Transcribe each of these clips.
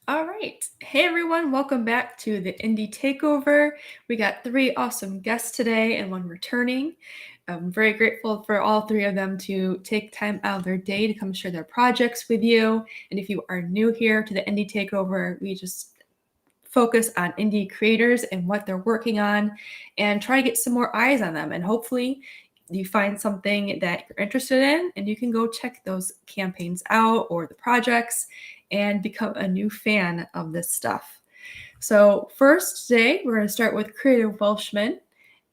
All right. Hey everyone, welcome back to the Indie Takeover. We got 3 awesome guests today and 1 returning. I'm very grateful for all 3 of them to take time out of their day to come share their projects with you. And if you are new here to the Indie Takeover, we just focus on indie creators and what they're working on and try to get some more eyes on them. And hopefully you find something that you're interested in and you can go check those campaigns out or the projects and become a new fan of this stuff. So first today, we're going to start with CreativeWelshman.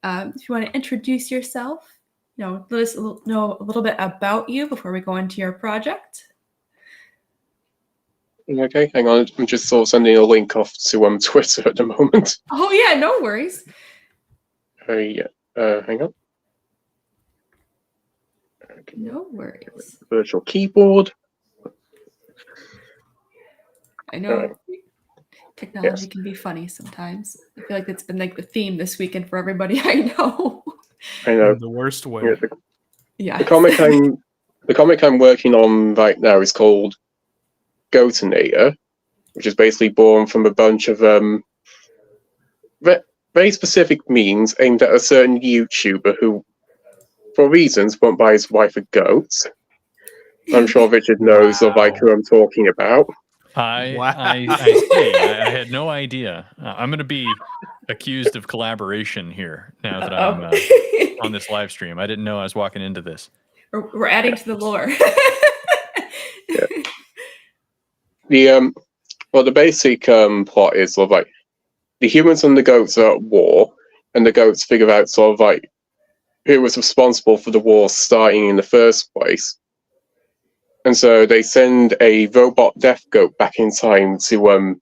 If you want to introduce yourself, let us know a little bit about you before we go into your project. Okay, hang on. I'm just sort of sending a link off to Twitter at the moment. Oh yeah, no worries. Yeah. Hang on. No worries. Virtual keyboard. I know technology can be funny sometimes. I feel like it's been like the theme this weekend for everybody I know. I know. In the worst way. Yeah. The comic I'm working on right now is called Goatinator, which is basically born from a bunch of very specific memes aimed at a certain YouTuber who, for reasons, won't buy his wife a goat. I'm sure Richard knows of who I'm talking about. I see. I had no idea. I'm going to be accused of collaboration here now that I'm on this live stream. I didn't know I was walking into this. We're adding to the lore. Yeah. The basic plot is sort of the humans and the goats are at war, and the goats figure out sort of who was responsible for the war starting in the first place. And so they send a robot death goat back in time to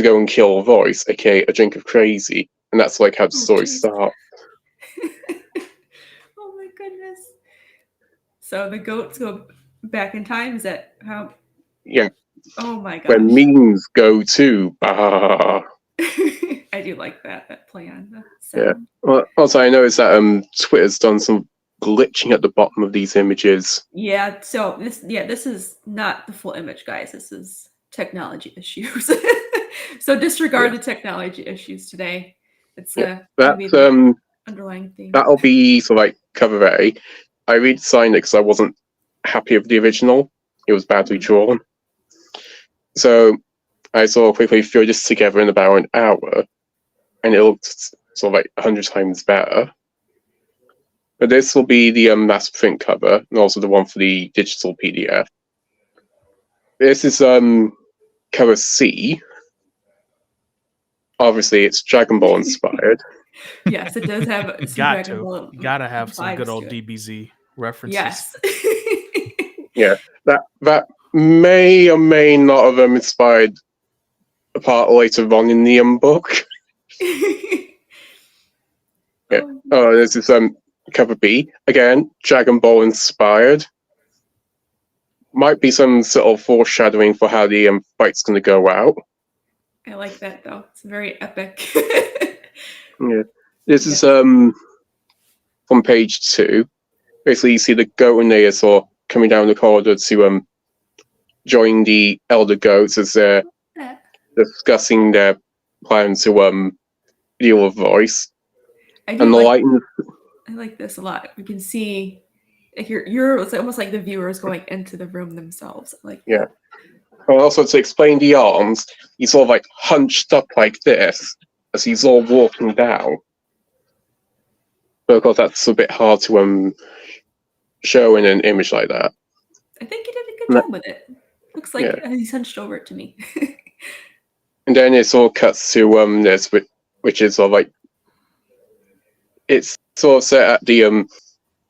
go and kill Royce, aka a drink of crazy, and that's how the story starts. Oh my goodness! So the goats go back in time. Is that how? Yeah. Oh my gosh. Where memes go to. I do like that play on the sound. Yeah. Well, also I noticed that Twitter's done some glitching at the bottom of these images. Yeah. So this is not the full image, guys. This is technology issues. So disregard the technology issues today. It's the underlying theme. That'll be sort of cover A. I redesigned it because I wasn't happy with the original. It was badly drawn. So I sort of quickly threw this together in about an hour, and it looked sort of 100 times better. But this will be the mass print cover, and also the one for the digital PDF. This is cover C. Obviously, it's Dragon Ball inspired. Yes, it does have some Dragon Ball. You gotta have some good old DBZ references. Yes. Yeah, that may or may not have inspired a part later on in the book. Yeah. Oh, this is cover B again. Dragon Ball inspired. Might be some sort of foreshadowing for how the fight's going to go out. I like that though. It's very epic. Yeah. This is on page 2. Basically, you see the goat and Neasor coming down the corridor to join the elder goats as they're discussing their plan to deal with Royce. I like this a lot. You can see it's almost like the viewers going into the room themselves. Yeah. And also to explain the arms, he's sort of hunched up like this as he's all walking down. But of course, that's a bit hard to show in an image like that. I think he did a good job with it. Looks like he's hunched over it to me. And then it sort of cuts to this, which is sort of it's sort of set at the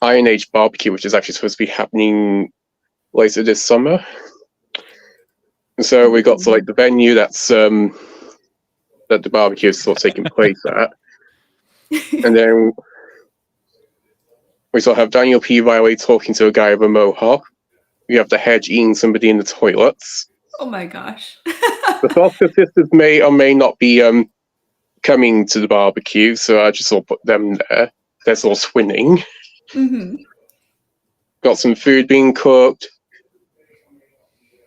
Iron Age barbecue, which is actually supposed to be happening later this summer. And so we got to the venue that's that the barbecue is sort of taking place at. And then we sort of have Daniel P. Riley talking to a guy with a mohawk. We have the hedge eating somebody in the toilets. Oh my gosh. The Foster sisters may or may not be coming to the barbecue, so I just sort of put them there. They're sort of swinning. Mm-hmm. Got some food being cooked.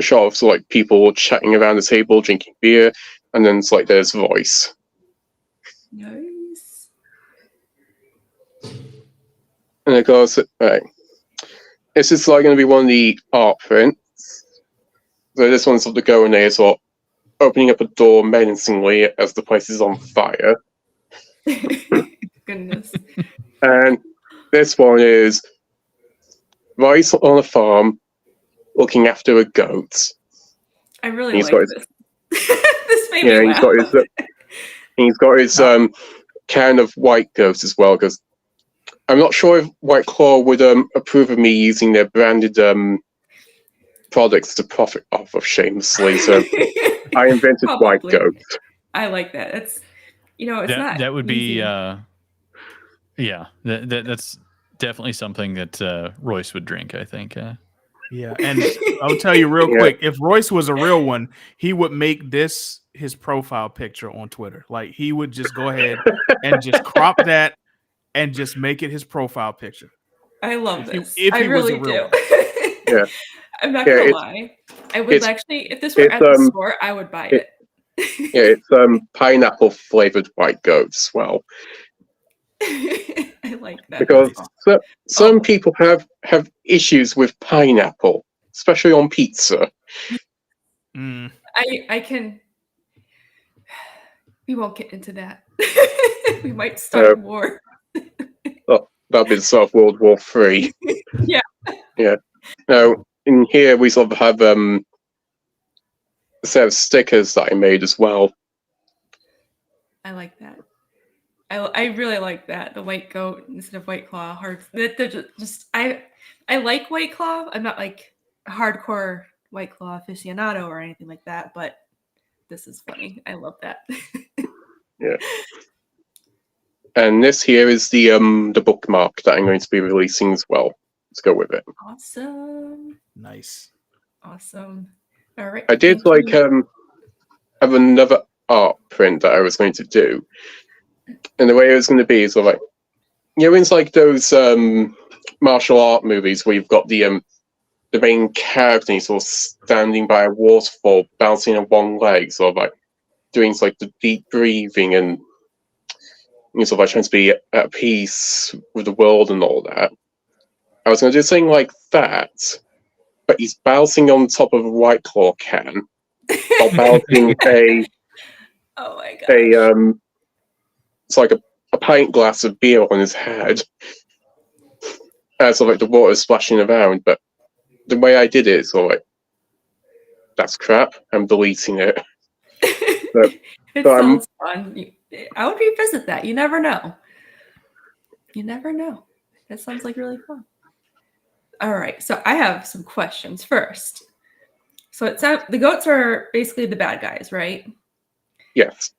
shot of like people chatting around the table, drinking beer, and then it's like there's voice. Nice. And of course, right, this is like going to be one of the art prints. So this one's of the girl in there, sort of opening up a door menacingly as the place is on fire. Goodness. And this one is Rice on a farm looking after a goat. I really like this. This made me laugh. He's got his can of white goat as well, because I'm not sure if White Claw would approve of me using their branded products to profit off of shamelessly. So I invented white goat. I like that. It's it's not that would easy. be that's definitely something that Royce would drink, I think. Yeah, and I'll tell you real quick, if Royce was a real one, he would make this his profile picture on Twitter. Like, he would just go ahead and just crop that and just make it his profile picture. I love this. If he really was a real do. Yeah. I'm not gonna lie. I would actually, if this were at the store, I would buy it. Yeah, it's pineapple flavored white goat as well. I like that. Because some people have issues with pineapple, especially on pizza. I can. We won't get into that. We might start a war. That'd be sort of World War III. Yeah. Yeah. Now, in here we sort of have a set of stickers that I made as well. I like that. I really like that. The white goat instead of White Claw. They're just I like White Claw. I'm not like a hardcore White Claw aficionado or anything like that, but this is funny. I love that. Yeah. And this here is the bookmark that I'm going to be releasing as well. Let's go with it. Awesome. Nice. Awesome. All right. I did have another art print that I was going to do. And the way it was going to be is sort of like, it's like those martial art movies where you've got the main character sort of standing by a waterfall, bouncing on one leg, sort of like doing like the deep breathing and sort of like trying to be at peace with the world and all that. I was going to do something like that, but he's bouncing on top of a White Claw can, while bouncing oh my god! It's like a pint glass of beer on his head. Sort of like the water splashing around, but the way I did it, sort of like, that's crap. I'm deleting it. It sounds fun. I would revisit that. You never know. You never know. That sounds like really fun. All right, so I have some questions first. So it sounds the goats are basically the bad guys, right? Yes.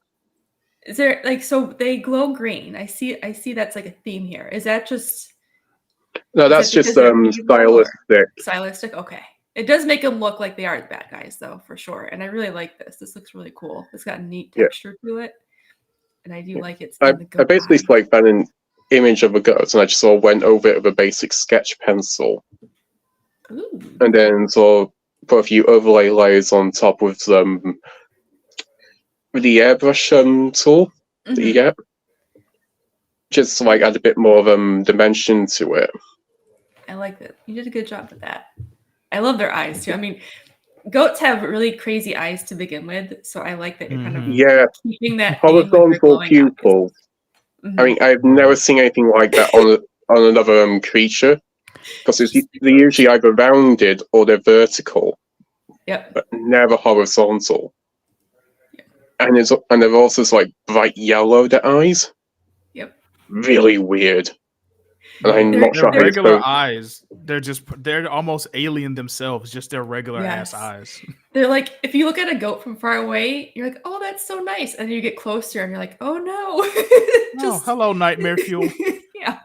Is there so they glow green? I see that's like a theme here. Is that just no? That's just stylistic. Stylistic. Okay. It does make them look like they are the bad guys, though, for sure. And I really like this. This looks really cool. It's got a neat texture to it, and I do like it. I basically found an image of a goat, and I just sort of went over it with a basic sketch pencil. Ooh. And then sort of put a few overlay layers on top with the airbrush tool that you get, just to like add a bit more of dimension to it. I like that. You did a good job with that. I love their eyes too. I mean, goats have really crazy eyes to begin with, so I like that you're kind of keeping that horizontal pupils. I mean, I've never seen anything like that on another creature, because they're usually either rounded or they're vertical. Yep. But never horizontal. Yep. And they're also like bright yellow, their eyes. Yep. Really weird. And I'm not sure how regular eyes. They're almost alien themselves, just their regular ass eyes. They're like, if you look at a goat from far away, you're like, oh, that's so nice. And then you get closer and you're like, oh no. Hello, nightmare fuel. Yeah.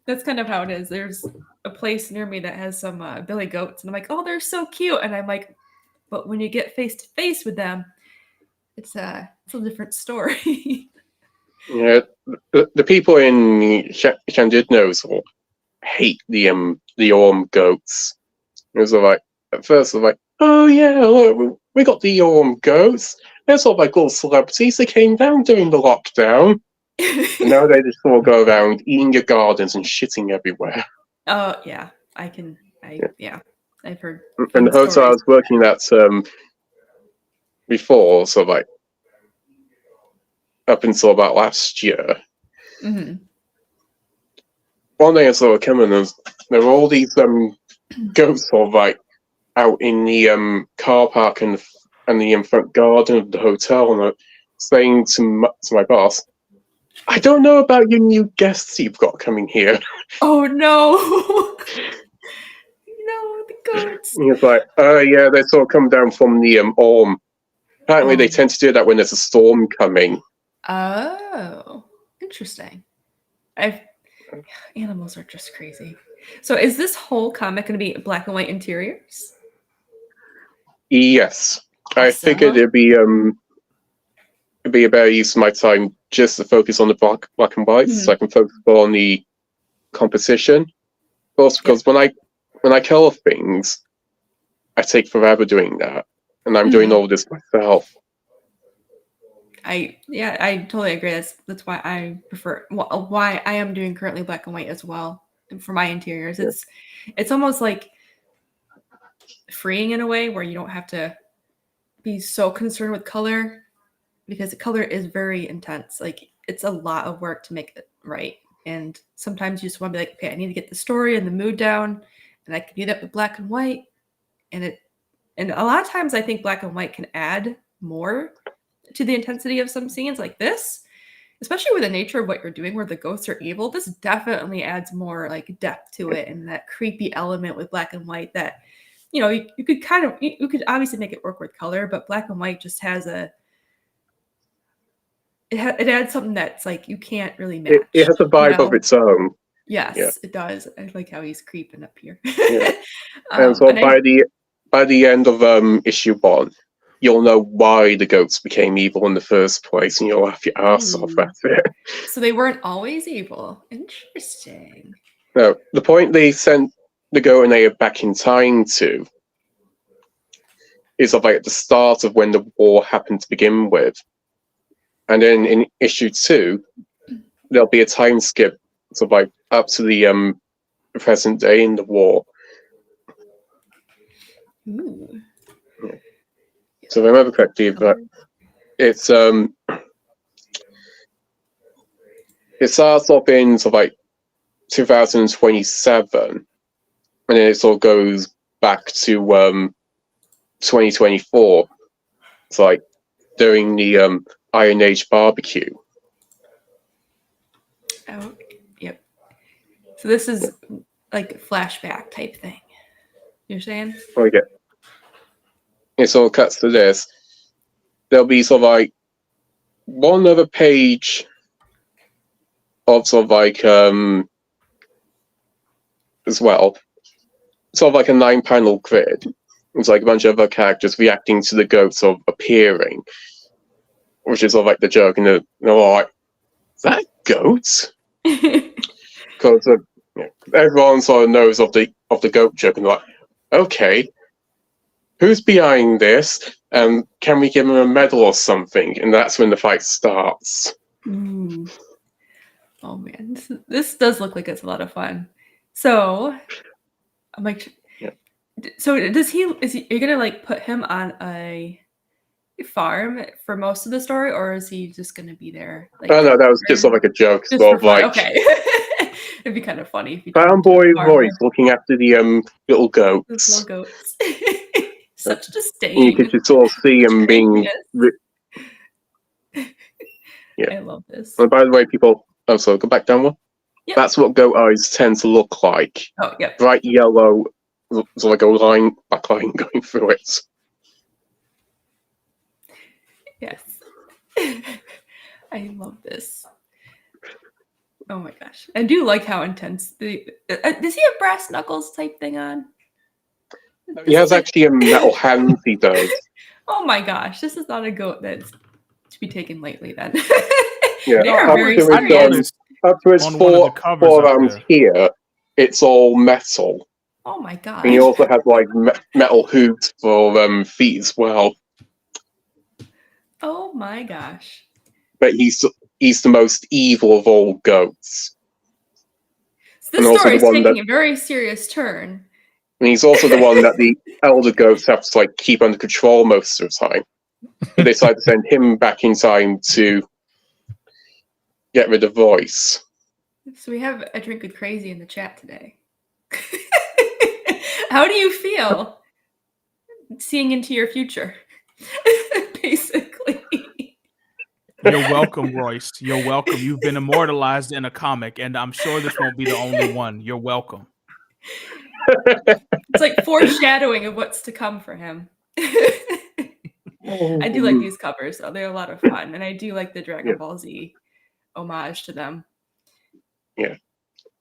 That's kind of how it is. There's a place near me that has some billy goats, and I'm like, oh, they're so cute. And I'm like, but when you get face to face with them, it's a different story. Yeah, the people in Llandudno hate the goats. It was like, at first, like, oh yeah, look, we got the goats. They're sort of like little celebrities. They came down during the lockdown. And now they just all go around eating your gardens and shitting everywhere. Oh yeah, I've heard. And the hotel I was working at before, so like up until about last year. Mm-hmm. One day I saw a coming, and there were all these goats sort of like out in the car park and the front garden of the hotel, and I was saying to my boss, I don't know about your new guests you've got coming here. Oh no! No, the goats. And he was like, yeah, they sort of come down from the Orm. Apparently, they tend to do that when there's a storm coming. Oh, interesting. Animals are just crazy. So, is this whole comic going to be black and white interiors? Yes, Awesome. I figured it'd be a better use of my time just to focus on the black and whites, so I can focus on the composition. Also, because when I color things, I take forever doing that, and I'm doing all this myself. I totally agree. That's why I prefer why I am doing currently black and white as well for my interiors. Yeah. It's almost like freeing in a way where you don't have to be so concerned with color, because the color is very intense. Like, it's a lot of work to make it right. And sometimes you just want to be like, okay, I need to get the story and the mood down, and I can do that with black and white. And a lot of times I think black and white can add more to the intensity of some scenes like this, especially with the nature of what you're doing where the ghosts are evil. This definitely adds more like depth to it, and that creepy element with black and white that, you could obviously make it work with color, but black and white just has it adds something that's like you can't really match. It has a vibe of its own. Yes, It does. I like how he's creeping up here. Yeah. And so by the end of issue 1, you'll know why the goats became evil in the first place, and you'll laugh your ass off at it. So they weren't always evil. Interesting. No, the point they sent the goat and they back in time to is like at the start of when the war happened to begin with. And then in issue 2, there'll be a time skip sort of like up to the present day in the war. Ooh. Yeah. So if I remember correctly, but it starts off in sort of like 2027, and then it sort of goes back to 2024. It's like during the Iron Age barbecue. Oh, yep. So this is like a flashback type thing. You're saying? Oh, yeah. It sort of cuts to this. There'll be sort of like one other page of sort of like as well, sort of like a 9-panel grid. It's like a bunch of other characters reacting to the goats sort of appearing, which is sort of like the joke, and they're all like, "Is that goats?" Because everyone sort of knows of the goat joke, and they're like, "Okay, who's behind this? Can we give him a medal or something?" And that's when the fight starts. Ooh. Oh man, this does look like it's a lot of fun. So, I'm like, so are you gonna like put him on a farm for most of the story, or is he just gonna be there? Like, no, that was just sort of like a joke. Just sort of for fun. like, okay. It'd be kind of funny if you Brown Boy Royce looking after the little goats. Those little goats. Such disdain. You could just sort of see him being. Yeah. I love this. And by the way, people. Oh, sorry, go back down one. Yep. That's what goat eyes tend to look like. Oh, yeah. Bright yellow, sort of like a black line going through it. Yes. I love this. Oh my gosh. I do like how intense does he have brass knuckles type thing on? He has actually a metal hand, he does. Oh my gosh. This is not a goat that's to be taken lightly then. Yeah, they are very serious. Up to his forearms here, it's all metal. Oh my god. And he also has like metal hoops for feet as well. Oh my gosh. But he's the most evil of all goats. So And this also story the is one taking that, a very serious turn. and he's also the one that the elder goats have to like keep under control most of the time. But they decide to send him back in time to get rid of Voice. So we have a drink with crazy in the chat today. How do you feel seeing into your future? Basically. You're welcome, Royce. You're welcome. You've been immortalized in a comic, and I'm sure this won't be the only one. You're welcome. It's like foreshadowing of what's to come for him. I do like these covers, though. They're a lot of fun. And I do like the Dragon Ball Z homage to them. Yeah.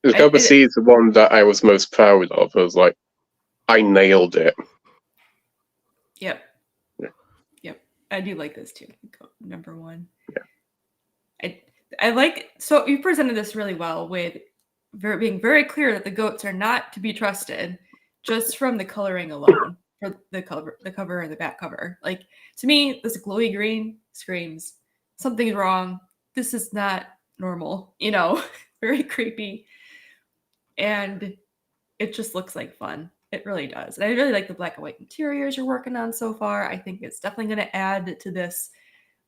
The cover C is the one that I was most proud of. I was like, I nailed it. Yep. Yep. I do like this too. Number one. Yeah. I like, so you presented this really well with being very clear that the goats are not to be trusted just from the coloring alone for the cover and the back cover. Like, to me, this glowy green screams something's wrong. This is not normal, very creepy. And it just looks like fun. It really does. And I really like the black and white interiors you're working on so far. I think it's definitely going to add to this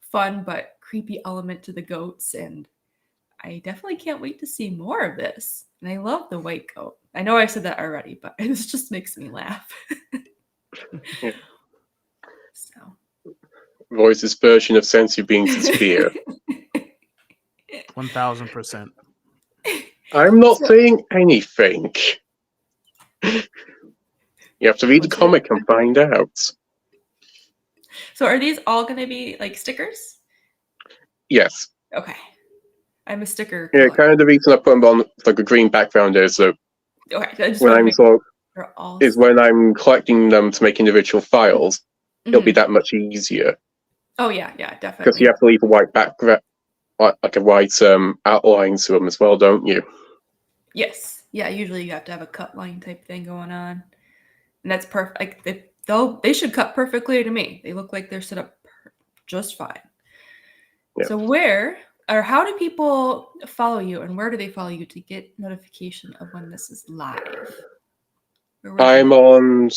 fun but creepy element to the goats. And I definitely can't wait to see more of this. And I love the white goat. I know I said that already, but it just makes me laugh. Yeah. So. Voice's version of Sensu Beans' fear. 1000%. I'm not saying anything. You have to read the comic and find out. So are these all going to be like stickers? Yes. Okay. I'm a sticker. Yeah, kind of the reason I put them on like a green background is so when I'm collecting them to make individual files, it'll be that much easier. Oh yeah, definitely. Because you have to leave a white background, like a white outline to them as well, don't you? Yes. Yeah, usually you have to have a cut line type thing going on. And that's perfect. Like they should cut perfectly to me. They look like they're set up just fine. Yeah. So how do people follow you, and where do they follow you to get notification of when this is live? I'm on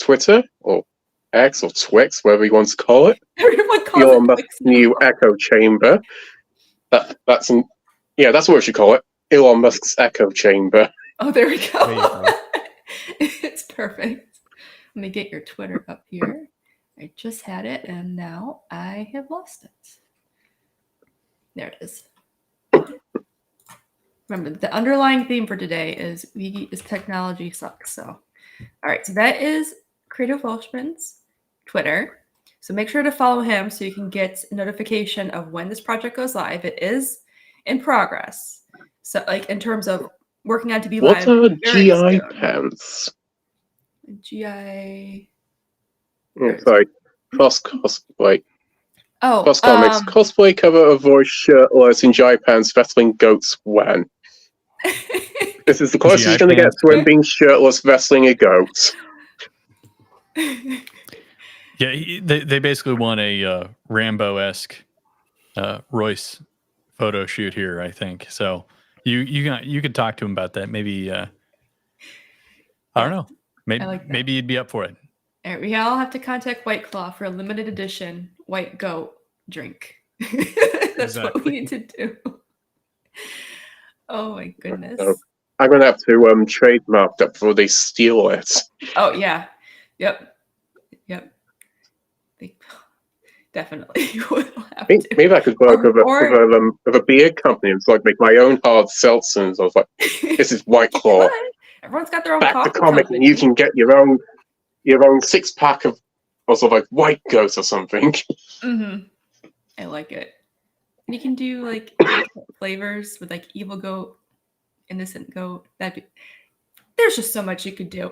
Twitter or X or Twix, whatever you want to call it. Everyone calls Elon Musk's new echo chamber. That's what we should call it. Elon Musk's echo chamber. Oh, there we go. There you go. It's perfect. Let me get your Twitter up here. I just had it, and now I have lost it. There it is. Remember, the underlying theme for today is technology sucks. So, all right. So that is CreativeWelshman's Twitter. So make sure to follow him so you can get a notification of when this project goes live. It is in progress. So, like in terms of working on to be live. What are GI pants? GI. Sorry. Cross cosplay. Oh, Cross comics cosplay cover of Voice shirtless in GI pants wrestling goats when. This is the closest you're going to get to him being shirtless wrestling a goat. Yeah, they basically want a Rambo-esque Royce photo shoot here, I think. So you could talk to him about that. Maybe I don't know. Maybe you'd be up for it. All right, we all have to contact White Claw for a limited edition white goat drink. That's what we need to do. Oh my goodness. I'm going to have to trademark that before they steal it. Oh yeah. Yep. Definitely will have to. Maybe I could work with a beer company and like make my own hard seltzers. I was like, this is White Claw. Everyone's got their own back the comic company. And you can get your own 6-pack of also like white goats or something. Mm-hmm. I like it. And you can do like flavors with like evil goat, innocent goat. There's just so much you could do.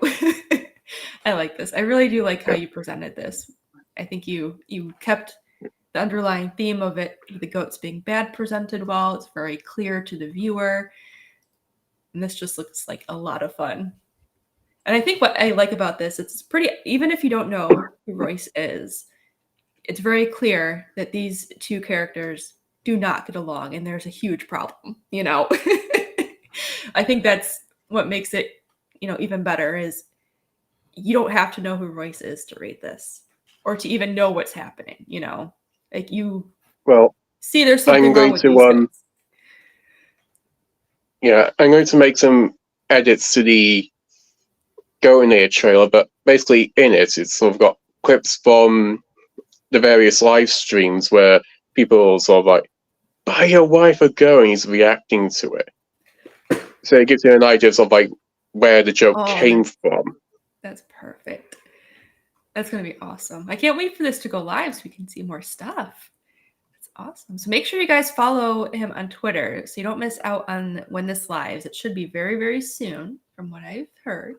I like this. I really do like how you presented this. I think you kept the underlying theme of it, the goats being bad, presented well. It's very clear to the viewer. And this just looks like a lot of fun. And I think what I like about this, it's pretty, even if you don't know who Royce is, it's very clear that these two characters do not get along and there's a huge problem, you know? I think that's what makes it, you know, even better is you don't have to know who Royce is to read this or to even know what's happening, you know? Like you Well, see there's something I'm wrong going with to these guys. yeah, I'm going to make some edits to the Go In Here trailer, but basically in it, it's sort of got clips from the various live streams where people sort of like, buy your wife a Go, and he's reacting to it. So it gives you an idea of sort of like where the joke came from. That's perfect. That's going to be awesome. I can't wait for this to go live so we can see more stuff. That's awesome. So make sure you guys follow him on Twitter so you don't miss out on when this lives. It should be very, very soon from what I've heard.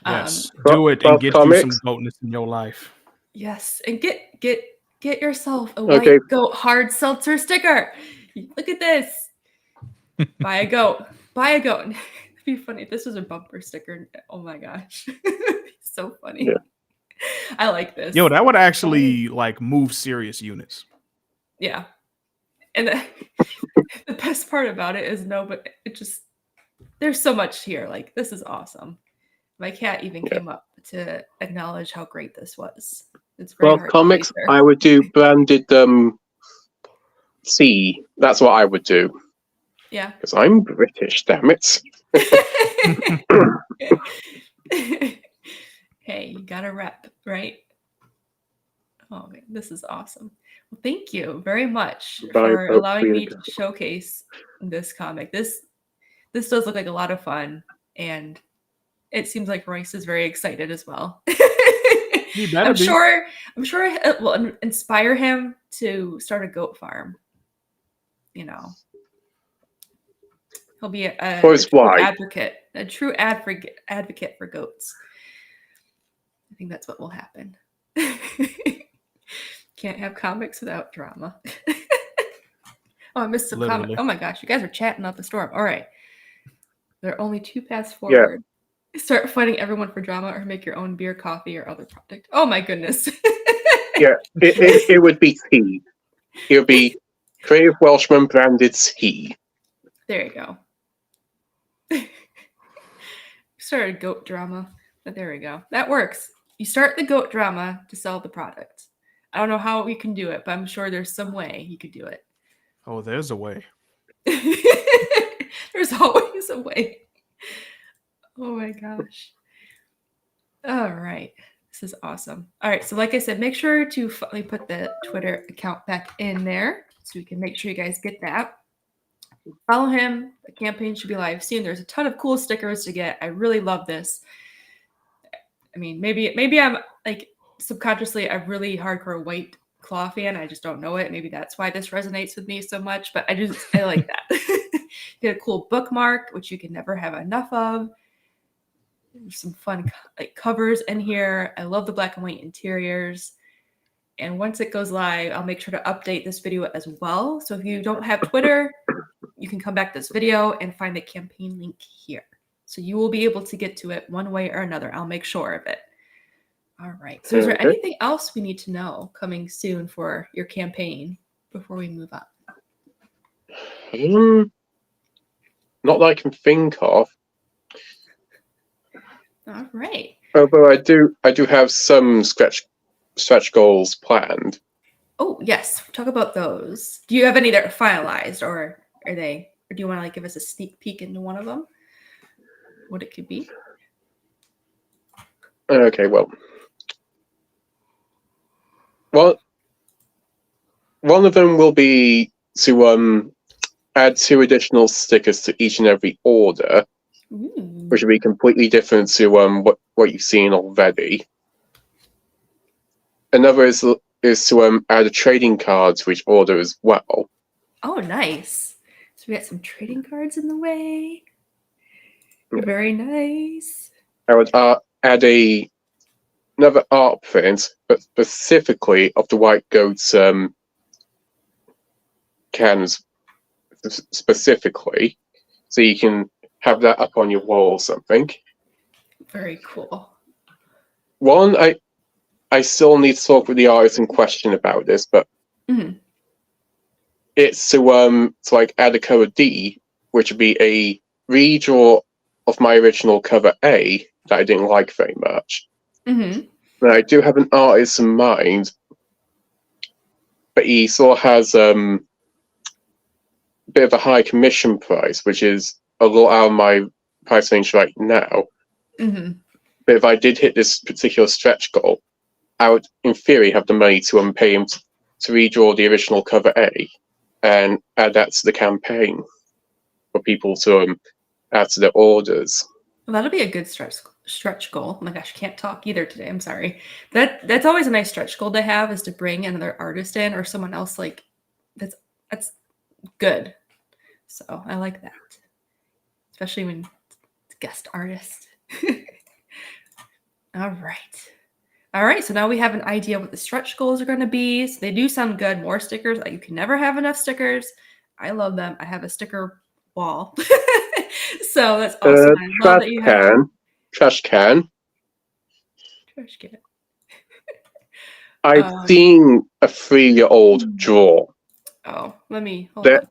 Yes, do it and get you some goatness in your life. Yes, and get yourself a white goat hard seltzer sticker. Look at this. Buy a goat. Buy a goat. It'd be funny if this was a bumper sticker. Oh my gosh. So funny. Yeah. I like this. Yo, that would actually like move serious units. Yeah. And the best part about it is but it just there's so much here. Like this is awesome. My cat even came up to acknowledge how great this was. It's very hard comics, to please her. I would do branded C. That's what I would do. Yeah. Because I'm British, damn it. Hey, you got a rep, right? Oh, man, this is awesome. Well, thank you very much for allowing me to showcase this comic. This does look like a lot of fun, and it seems like Royce is very excited as well. I'm sure it will inspire him to start a goat farm. You know, he'll be a true advocate for goats. I think that's what will happen. Can't have comics without drama. Oh, I missed some comments. Oh my gosh, you guys are chatting up a storm. All right. There are only two paths forward. Yeah. Start fighting everyone for drama or make your own beer, coffee, or other product. Oh my goodness. Yeah, it would be tea. It would be CreativeWelshman branded tea. There you go. Started goat drama, but there we go. That works. You start the goat drama to sell the product. I don't know how you can do it, but I'm sure there's some way you could do it. Oh, there's a way. There's always a way. Oh my gosh. All right. This is awesome. All right. So like I said, make sure to put the Twitter account back in there so we can make sure you guys get that. Follow him. The campaign should be live soon. There's a ton of cool stickers to get. I really love this. I mean, maybe I'm like subconsciously a really hardcore White Claw fan. I just don't know it. Maybe that's why this resonates with me so much, but I like that. You get a cool bookmark, which you can never have enough of. There's some fun covers in here. I love the black and white interiors. And once it goes live, I'll make sure to update this video as well. So if you don't have Twitter, you can come back to this video and find the campaign link here. So you will be able to get to it one way or another. I'll make sure of it. All right. So is there anything else we need to know coming soon for your campaign before we move on? Not that I can think of. All right. Although I do have some stretch goals planned. Oh yes, talk about those. Do you have any that are finalized, or are they? Or do you want to give us a sneak peek into one of them? What it could be? Okay, well, one of them will be to add 2 additional stickers to each and every order. Ooh. Which would be completely different to what you've seen already. Another is to add a trading card to each order as well. Oh, nice. So we got some trading cards in the way. Yeah. Very nice. I would add another art print, but specifically of the white goats cans specifically, so you can have that up on your wall or something. Very cool. One, I still need to talk with the artist in question about this, but it's to like add a cover D, which would be a redraw of my original cover A that I didn't like very much. Now, I do have an artist in mind, but he sort of has a bit of a high commission price, which is a lot out of my price range right now. But if I did hit this particular stretch goal, I would, in theory, have the money to pay him to redraw the original cover A and add that to the campaign for people to add to their orders. Well, that'll be a good stretch goal. Oh my gosh, I can't talk either today. I'm sorry. That's always a nice stretch goal to have, is to bring another artist in or someone else like that's good. So I like that, especially when it's guest artist. All right. So now we have an idea what the stretch goals are going to be. So they do sound good. More stickers. You can never have enough stickers. I love them. I have a sticker wall. So that's awesome. I love that you have trash can. Trash can. I've seen a 3-year-old draw. Oh, let me hold on.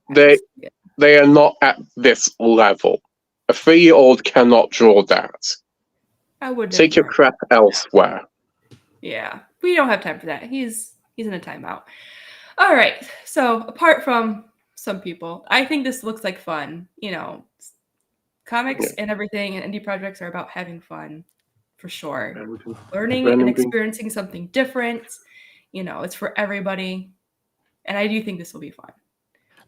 They are not at this level. A 3-year-old cannot draw that. I would take your crap elsewhere. Yeah, we don't have time for that. He's in a timeout. All right. So apart from some people, I think this looks like fun. You know, comics and everything and indie projects are about having fun, for sure. Learning and experiencing something different. You know, it's for everybody. And I do think this will be fun.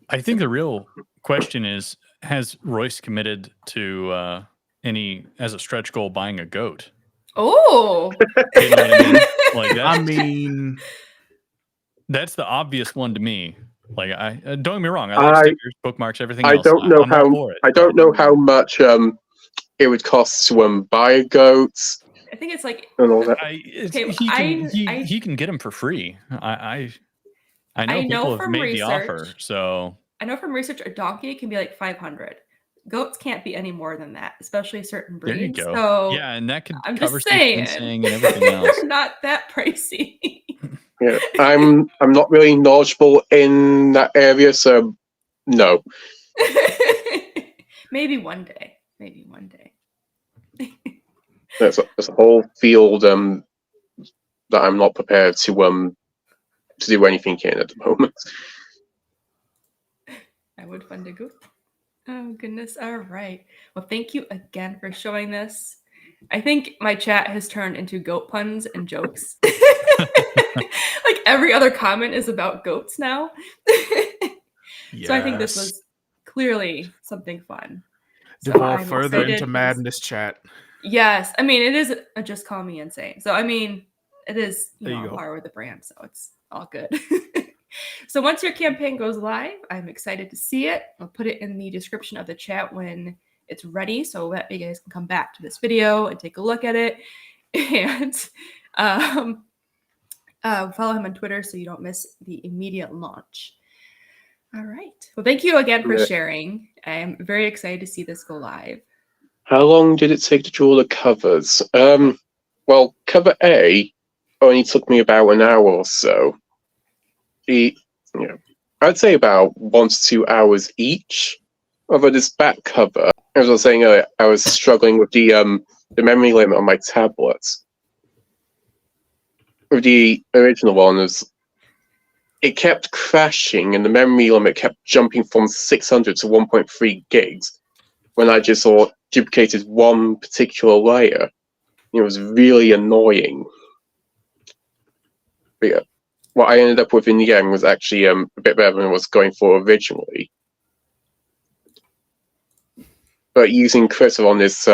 I think the real question is, has Royce committed to as a stretch goal, buying a goat? Oh, you know what I mean? Like that, I mean, that's the obvious one to me. Like, I don't get me wrong, I like stickers, bookmarks, everything else. I don't know I'm all for it, I don't know how much it would cost to buy goats. I think it's like and all that. He can get them for free. I know people have made the offer, so I know from research a donkey can be like 500. Goats can't be any more than that, especially certain breeds. There you go. So yeah, and that could I'm cover just saying, fencing and everything else. They're not that pricey. Yeah, I'm not really knowledgeable in that area, so no. Maybe one day. There's a whole field that I'm not prepared to do anything in at the moment. I would fund a goat. Oh goodness. All right. Well, thank you again for showing this. I think my chat has turned into goat puns and jokes. Like every other comment is about goats now. So I think this was clearly something fun. Devolve further into madness chat. Yes. I mean, it is a just call me insane. So, I mean, it is on par with the brand. So it's all good. So once your campaign goes live, I'm excited to see it. I'll put it in the description of the chat when it's ready, so that you guys can come back to this video and take a look at it. And follow him on Twitter so you don't miss the immediate launch. All right. Well, thank you again for sharing. I'm very excited to see this go live. How long did it take to draw the covers? Well, cover A only took me about an hour or so. I'd say about 1 to 2 hours each. Although this back cover, as I was saying earlier, I was struggling with the memory limit on my tablets. With the original one, it kept crashing and the memory limit kept jumping from 600 to 1.3 gigs when I just duplicated one particular layer. It was really annoying. But yeah, what I ended up with in the end was actually a bit better than I was going for originally. But using CreativeWelshman on this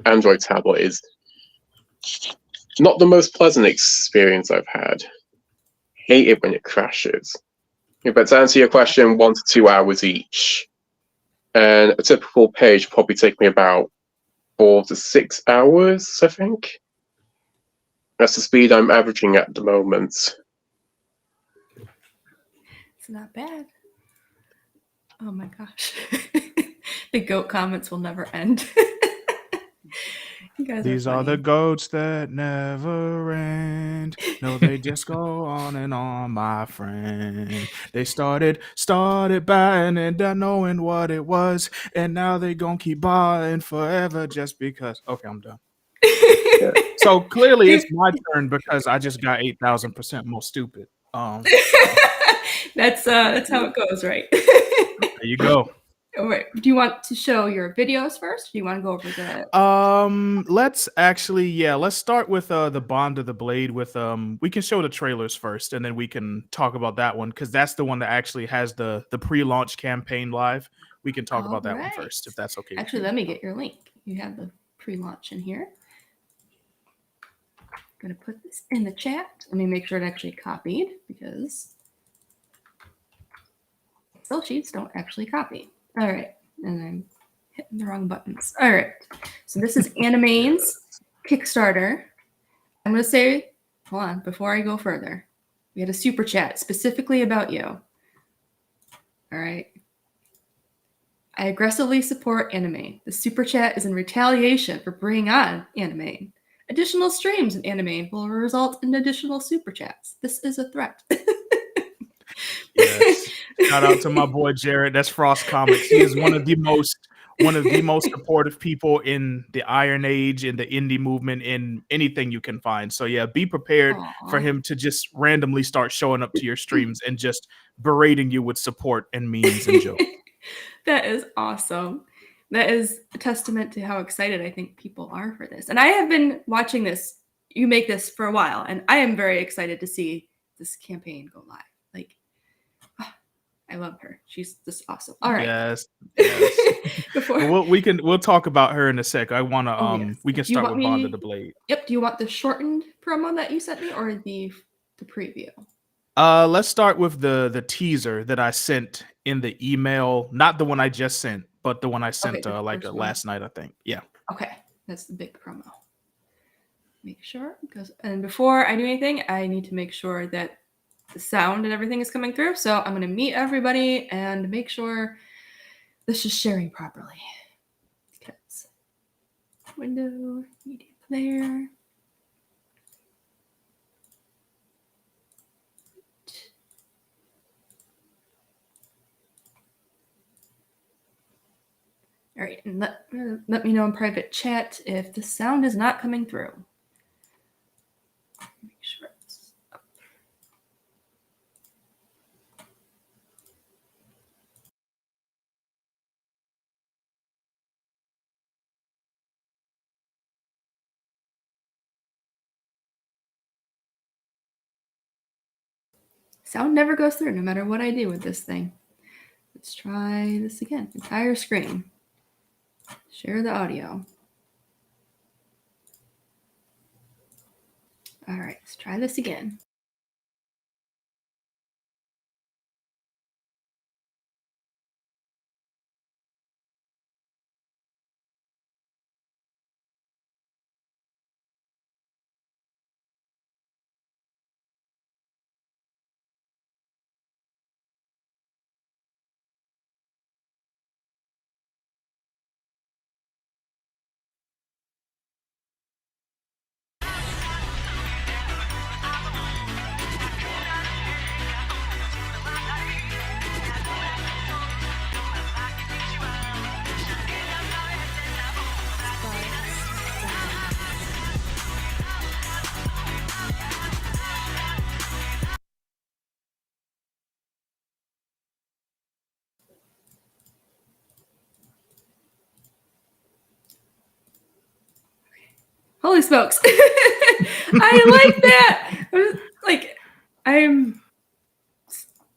Android tablet is not the most pleasant experience I've had. Hate it when it crashes. Yeah, but to answer your question, 1 to 2 hours each. And a typical page probably take me about 4 to 6 hours, I think. That's the speed I'm averaging at the moment. It's not bad. Oh my gosh. The goat comments will never end. You guys These are the goats that never end. No, they just go on and on, my friend. They started buying and not knowing what it was, and now they gonna keep buying forever just because. Okay, I'm done. So clearly it's my turn because I just got 8,000% more stupid. That's how it goes, right? There you go. All right. Do you want to show your videos first? Do you want to go over the? Let's start with the Bond of the Blade with we can show the trailers first and then we can talk about that one because that's the one that actually has the pre-launch campaign live. We can talk about that one first if that's okay. Actually, let me get your link. You have the pre-launch in here. I'm gonna put this in the chat. Let me make sure it actually copied because Excel sheets don't actually copy. All right, and I'm hitting the wrong buttons. All right, so this is Animaine's Kickstarter. I'm going to say, hold on, before I go further, we had a super chat specifically about you. All right. I aggressively support Animaine. The super chat is in retaliation for bringing on Animaine. Additional streams in Animaine will result in additional super chats. This is a threat. Yes. Shout out to my boy Jared. That's Frost Comics. He is one of the most supportive people in the Iron Age, in the indie movement, in anything you can find. So yeah, be prepared for him to just randomly start showing up to your streams and just berating you with support and memes and jokes. That is awesome. That is a testament to how excited I think people are for this. And I have been watching this. You make this for a while, and I am very excited to see this campaign go live. Like, I love her. She's just awesome. All right. Yes. We'll talk about her in a sec. I want to we can start with Bond of the Blade. Yep. Do you want the shortened promo that you sent me or the preview? Let's start with the teaser that I sent in the email, not the one I just sent, but the one I sent last night, I think. Yeah. Okay. That's the big promo. Make sure and before I do anything, I need to make sure that the sound and everything is coming through. So I'm going to mute everybody and make sure this is sharing properly. Because window, media player. All right, and let me know in private chat if the sound is not coming through. Make sure it's up. Sound never goes through no matter what I do with this thing. Let's try this again. Entire screen. Share the audio. All right, let's try this again. Holy smokes. I like that.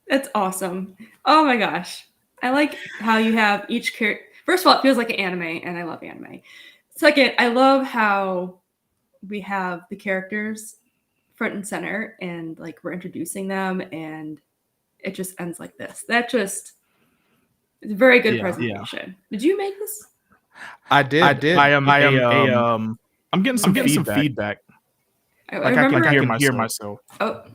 That's awesome. Oh my gosh. I like how you have each character. First of all, it feels like an anime, and I love anime. Second, I love how we have the characters front and center, and like we're introducing them, and it just ends like this. It's a very good presentation. Yeah. Did you make this? I did. I'm getting some feedback. I can hear myself. Oh.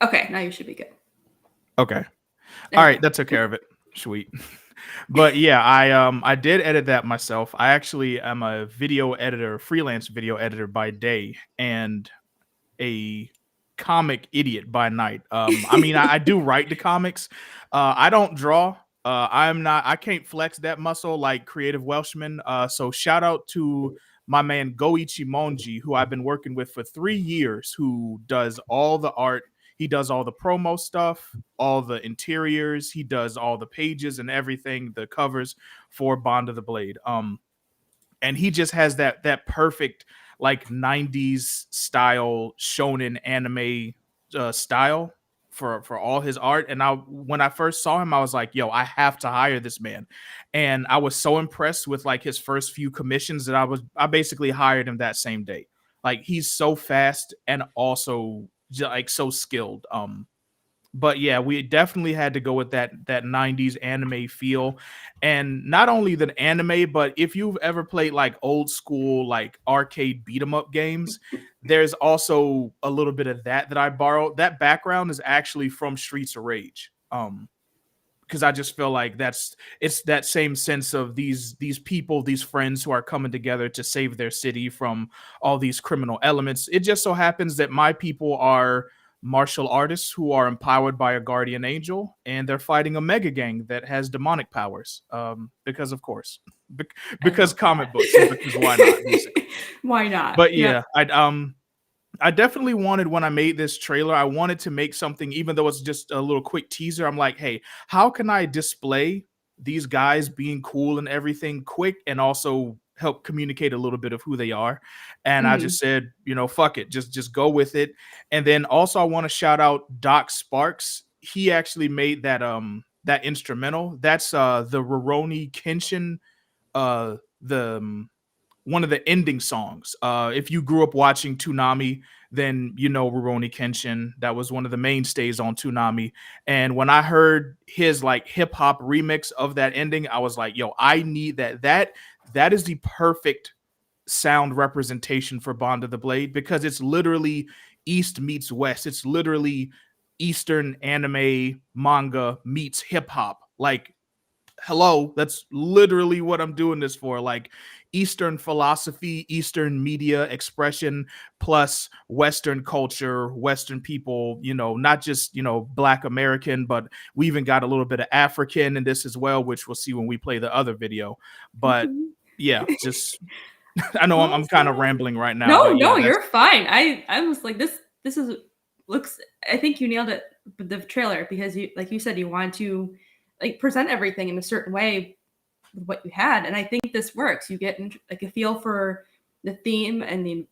Okay, now you should be good. Okay. All right, that took care of it. Sweet. But yeah, I did edit that myself. I actually am a video editor, freelance video editor by day, and a comic idiot by night. I mean, I do write the comics. I don't draw. I can't flex that muscle like Creative Welshman. So shout out to my man Goichi Monji, who I've been working with for 3 years, who does all the art. He does all the promo stuff, all the interiors. He does all the pages and everything, the covers for Bond of the Blade. And he just has that perfect like 90s style shonen anime style for all his art. And when I first saw him, I was like, yo, I have to hire this man. And I was so impressed with like his first few commissions that I basically hired him that same day. Like he's so fast and also like so skilled. But yeah, we definitely had to go with that 90s anime feel. And not only the anime, but if you've ever played like old school like arcade beat 'em up games, there's also a little bit of that I borrowed. That background is actually from Streets of Rage. Because I just feel like it's that same sense of these people, these friends who are coming together to save their city from all these criminal elements. It just so happens that my people are martial artists who are empowered by a guardian angel, and they're fighting a mega gang that has demonic powers. Because of course, because comic books, and because why not? Basically. Why not? But yeah, I definitely wanted, when I made this trailer, I wanted to make something, even though it's just a little quick teaser. I'm like, hey, how can I display these guys being cool and everything quick and also help communicate a little bit of who they are? And I just said, fuck it, just go with it. And then also I want to shout out Doc Sparks. He actually made that that instrumental. That's the Rurouni Kenshin, one of the ending songs. If you grew up watching Toonami, then you know Rurouni Kenshin. That was one of the mainstays on Toonami. And when I heard his like hip hop remix of that ending, I was like, yo, I need that. That is the perfect sound representation for Bond of the Blade, because it's literally East meets West. It's literally Eastern anime manga meets hip hop. Like, hello, that's literally what I'm doing this for. Like Eastern philosophy, Eastern media expression, plus Western culture, Western people, not just, Black American, but we even got a little bit of African in this as well, which we'll see when we play the other video. But yeah, just, I know I'm kind of rambling right now. No, but yeah, you're fine. I was like, this looks, I think you nailed it with the trailer, because like you said, you want to like present everything in a certain way with what you had, and I think this works. You get like a feel for the theme and the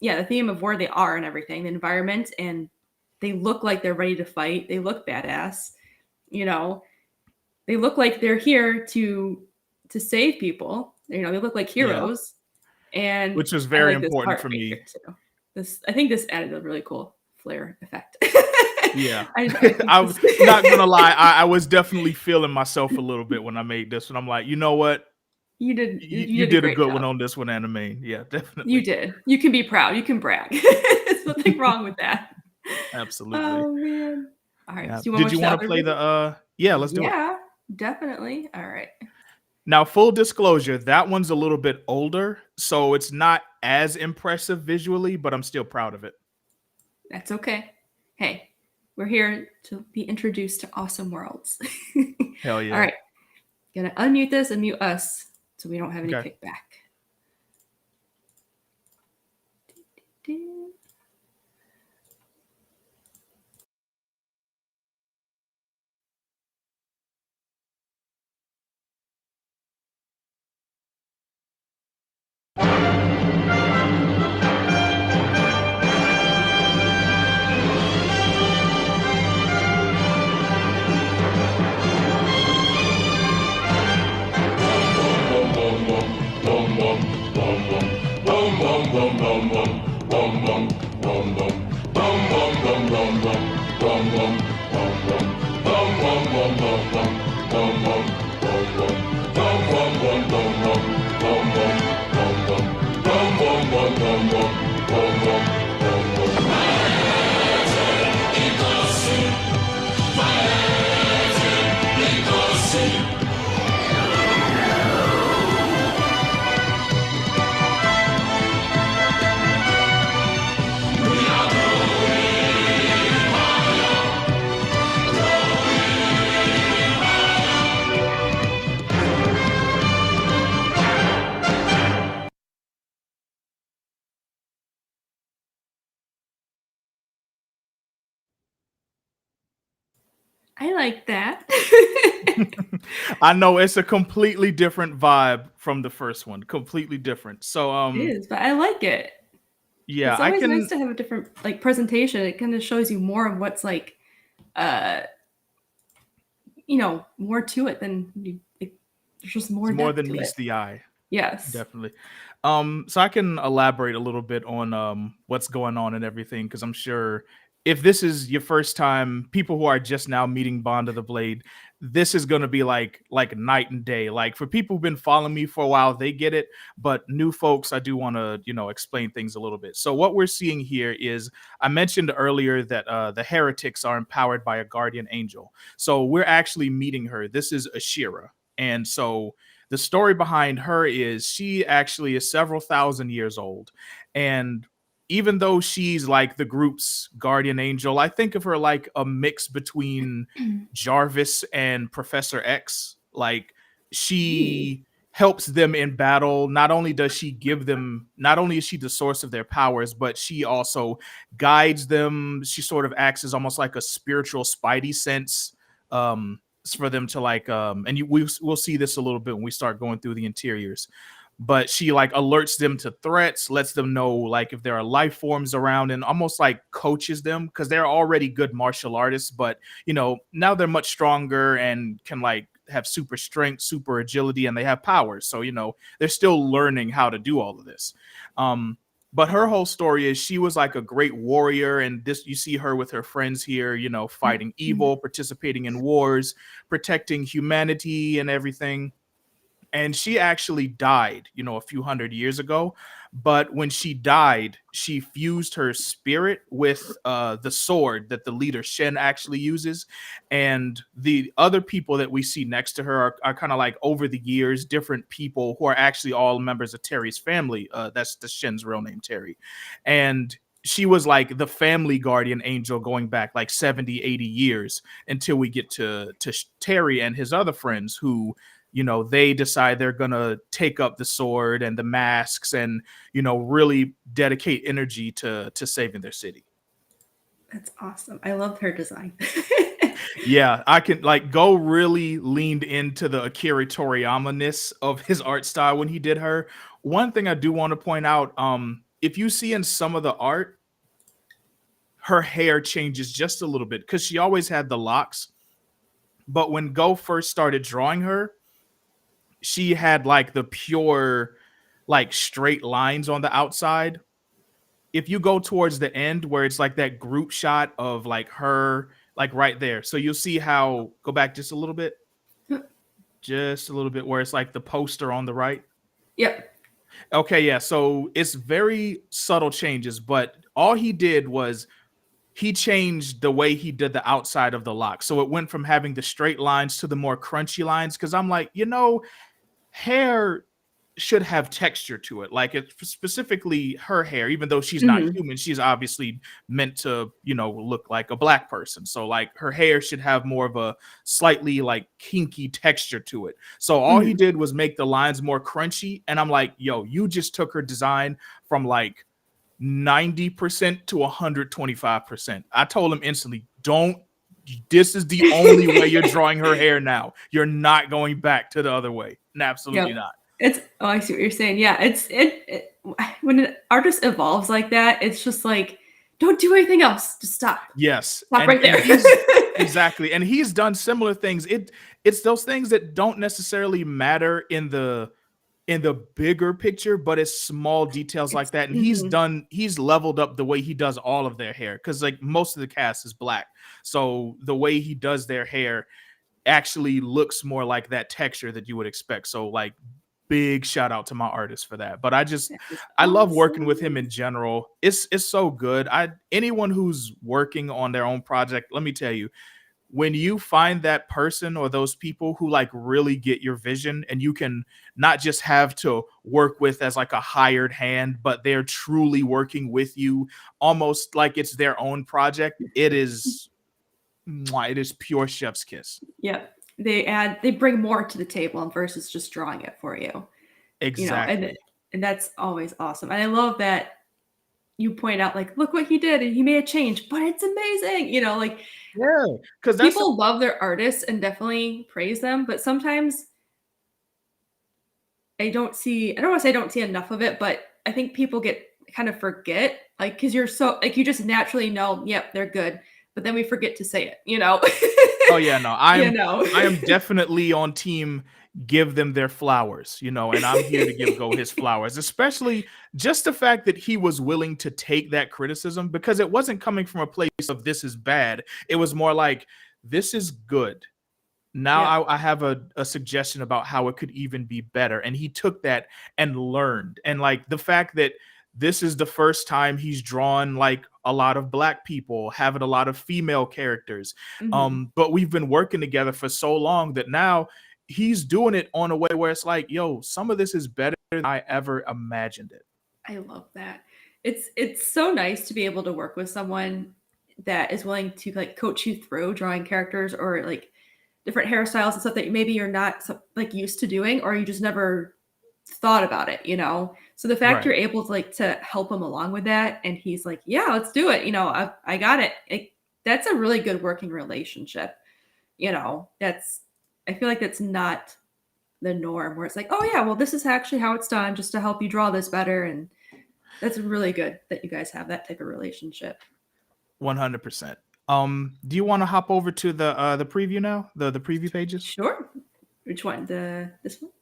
the theme of where they are and everything, the environment, and they look like they're ready to fight. They look badass, they look like they're here to save people. They look like heroes, and which was very important for me. I think this added a really cool flare effect. Yeah, I'm not gonna lie. I was definitely feeling myself a little bit when I made this one. I'm like, you know what? You did a good one on this one, Animaine. Yeah, definitely. You did. You can be proud. You can brag. There's nothing wrong with that. Absolutely. Oh man. All right. Yeah. So Did you want to play the? Yeah, let's do it. Yeah, definitely. All right. Now, full disclosure, that one's a little bit older, so it's not as impressive visually, but I'm still proud of it. That's okay. Hey, we're here to be introduced to awesome worlds. Hell yeah. All right. Gonna unmute this and mute us so we don't have any kickback. I like that. I know it's a completely different vibe from the first one. Completely different. So It is, but I like it. yeah, It's I always nice can to have a different like presentation. It kind of shows you more of what's like, uh, more to it than there's just more it's more depth than to meets it. the eye. Yes. Definitely. So I can elaborate a little bit on what's going on and everything, because I'm sure if this is your first time, people who are just now meeting Bond of the Blade, this is gonna be like night and day. Like for people who've been following me for a while, they get it, but new folks, I do want to explain things a little bit. So what we're seeing here is I mentioned earlier that the heretics are empowered by a guardian angel. So we're actually meeting her. This is Ashira, and so the story behind her is she actually is several thousand years old. And even though she's like the group's guardian angel, I think of her like a mix between Jarvis and Professor X. Like she helps them in battle. Not only does she give them, not only is she the source of their powers, but she also guides them. She sort of acts as almost like a spiritual spidey sense. For them to like and we'll see this a little bit when we start going through the interiors, but she like alerts them to threats, lets them know like if there are life forms around, and almost like coaches them because they're already good martial artists, but now they're much stronger and can like have super strength, super agility, and they have powers, so they're still learning how to do all of this. But her whole story is she was like a great warrior, and this you see her with her friends here, fighting evil, participating in wars, protecting humanity and everything. And she actually died, a few hundred years ago. But when she died, she fused her spirit with the sword that the leader Shen actually uses. And the other people that we see next to her are kind of like over the years, different people who are actually all members of Terry's family. That's the Shen's real name, Terry. And she was like the family guardian angel going back like 70, 80 years until we get to Terry and his other friends who they decide they're gonna take up the sword and the masks and really dedicate energy to saving their city. That's awesome. I love her design. Yeah, I can like go really leaned into the Akira Toriyama-ness of his art style when he did her. One thing I do want to point out, if you see in some of the art, her hair changes just a little bit because she always had the locks. But when Go first started drawing her, she had like the pure like straight lines on the outside. If you go towards the end where it's like that group shot of like her like right there, so you'll see how, go back just a little bit where it's like the poster on the right. Yep. Okay, yeah, so it's very subtle changes, but all he did was he changed the way he did the outside of the lock, so it went from having the straight lines to the more crunchy lines, because I'm like, hair should have texture to it. Like it's specifically her hair, even though she's not human, she's obviously meant to, look like a black person. So like her hair should have more of a slightly like kinky texture to it. So all he did was make the lines more crunchy. And I'm like, yo, you just took her design from like 90% to 125%. I told him instantly, this is the only way you're drawing her hair now. You're not going back to the other way. Absolutely not. I see what you're saying. Yeah, it when an artist evolves like that, it's just like, don't do anything else. Just stop. Yes. Stop right there. Exactly. And he's done similar things. It's those things that don't necessarily matter in the bigger picture, but it's small details like that. And he's leveled up the way he does all of their hair, because like most of the cast is black. So the way he does their hair actually looks more like that texture that you would expect. So like big shout out to my artist for that. But I love working with him in general. It's so good. Anyone who's working on their own project, let me tell you, when you find that person or those people who like really get your vision, and you can not just have to work with as like a hired hand, but they're truly working with you almost like it's their own project, it is pure chef's kiss. Yep. They bring more to the table versus just drawing it for you. Exactly. And that's always awesome. And I love that you point out like, look what he did and he made a change, but it's amazing. You know, like Yeah, because people love their artists and definitely praise them, but sometimes I don't want to say I don't see enough of it, but I think people kind of forget, like, because you're so, like, you just naturally know, yep, they're good, but then we forget to say it, you know? Oh yeah, no, You know? I am definitely on team give them their flowers, you know, and I'm here to give Go his flowers, especially just the fact that he was willing to take that criticism because it wasn't coming from a place of this is bad. It was more like this is good. Now Yeah. I have a suggestion about how it could even be better. And he took that and learned. And like the fact that this is the first time he's drawn like a lot of black people, having a lot of female characters. Mhm. But we've been working together for so long that now he's doing it on a way where it's like, yo, some of this is better than I ever imagined it. I love that. It's so nice to be able to work with someone that is willing to like coach you through drawing characters or like different hairstyles and stuff that maybe you're not like used to doing or you just never thought about it, you know? So the fact Right. you're able to like to help him along with that and he's like, yeah, let's do it. You know, I got it. That's a really good working relationship. You know, I feel like that's not the norm where it's like, oh yeah, well, this is actually how it's done just to help you draw this better. And that's really good that you guys have that type of relationship. 100%. Do you want to hop over to the preview now? The preview pages? Sure. Which one? This one?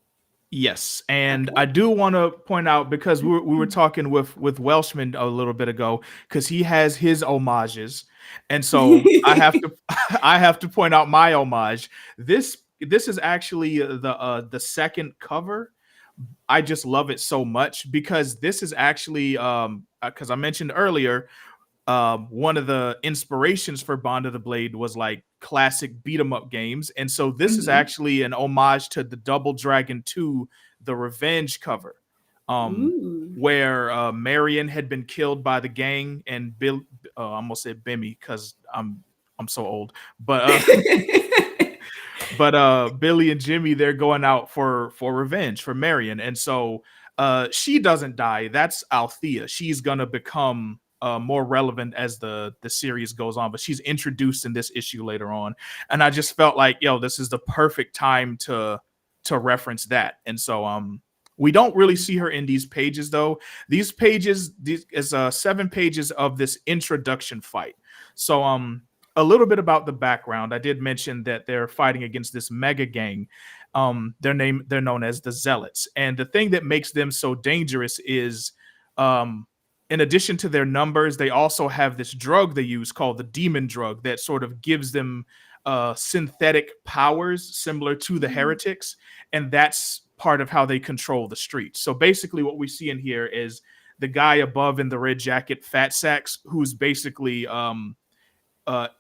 Yes, and Okay. I do want to point out because we were talking with Welshman a little bit ago because he has his homages, and so I have to I have to point out my homage. This is actually the second cover. I just love it so much because this is actually because I mentioned earlier one of the inspirations for Bond of the Blade was like classic beat 'em up games. And so this is Mhm. actually an homage to the Double Dragon 2, the Revenge cover, Ooh. where Marion had been killed by the gang and Bill, I almost said Bimmy because I'm so old, but Billy and Jimmy, they're going out for revenge for Marion. And so she doesn't die. That's Althea. She's gonna become more relevant as the series goes on, but she's introduced in this issue later on. And I just felt like, yo, this is the perfect time to reference that. And so we don't really see her in these pages though. These pages, these is 7 pages of this introduction fight. So a little bit about the background. I did mention that they're fighting against this mega gang. They're known as the Zealots. And the thing that makes them so dangerous is in addition to their numbers, they also have this drug they use called the demon drug that sort of gives them synthetic powers similar to the heretics. And that's part of how they control the streets. So basically what we see in here is the guy above in the red jacket, Fat Sacks, who's basically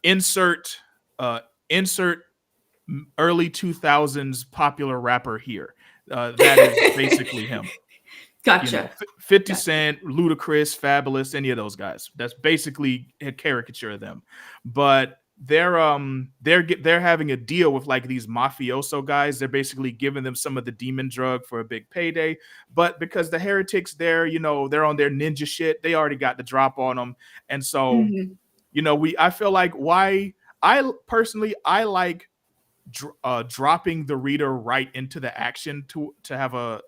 insert insert early 2000s popular rapper here. That is basically him. You know, Gotcha. 50 Gotcha. Cent, Ludacris, Fabulous, any of those guys. That's basically a caricature of them. But they're having a deal with like these mafioso guys. They're basically giving them some of the demon drug for a big payday. But because the heretics there, you know, they're on their ninja shit, they already got the drop on them. And so Mhm. you know, I feel like I personally I like dropping the reader right into the action to have a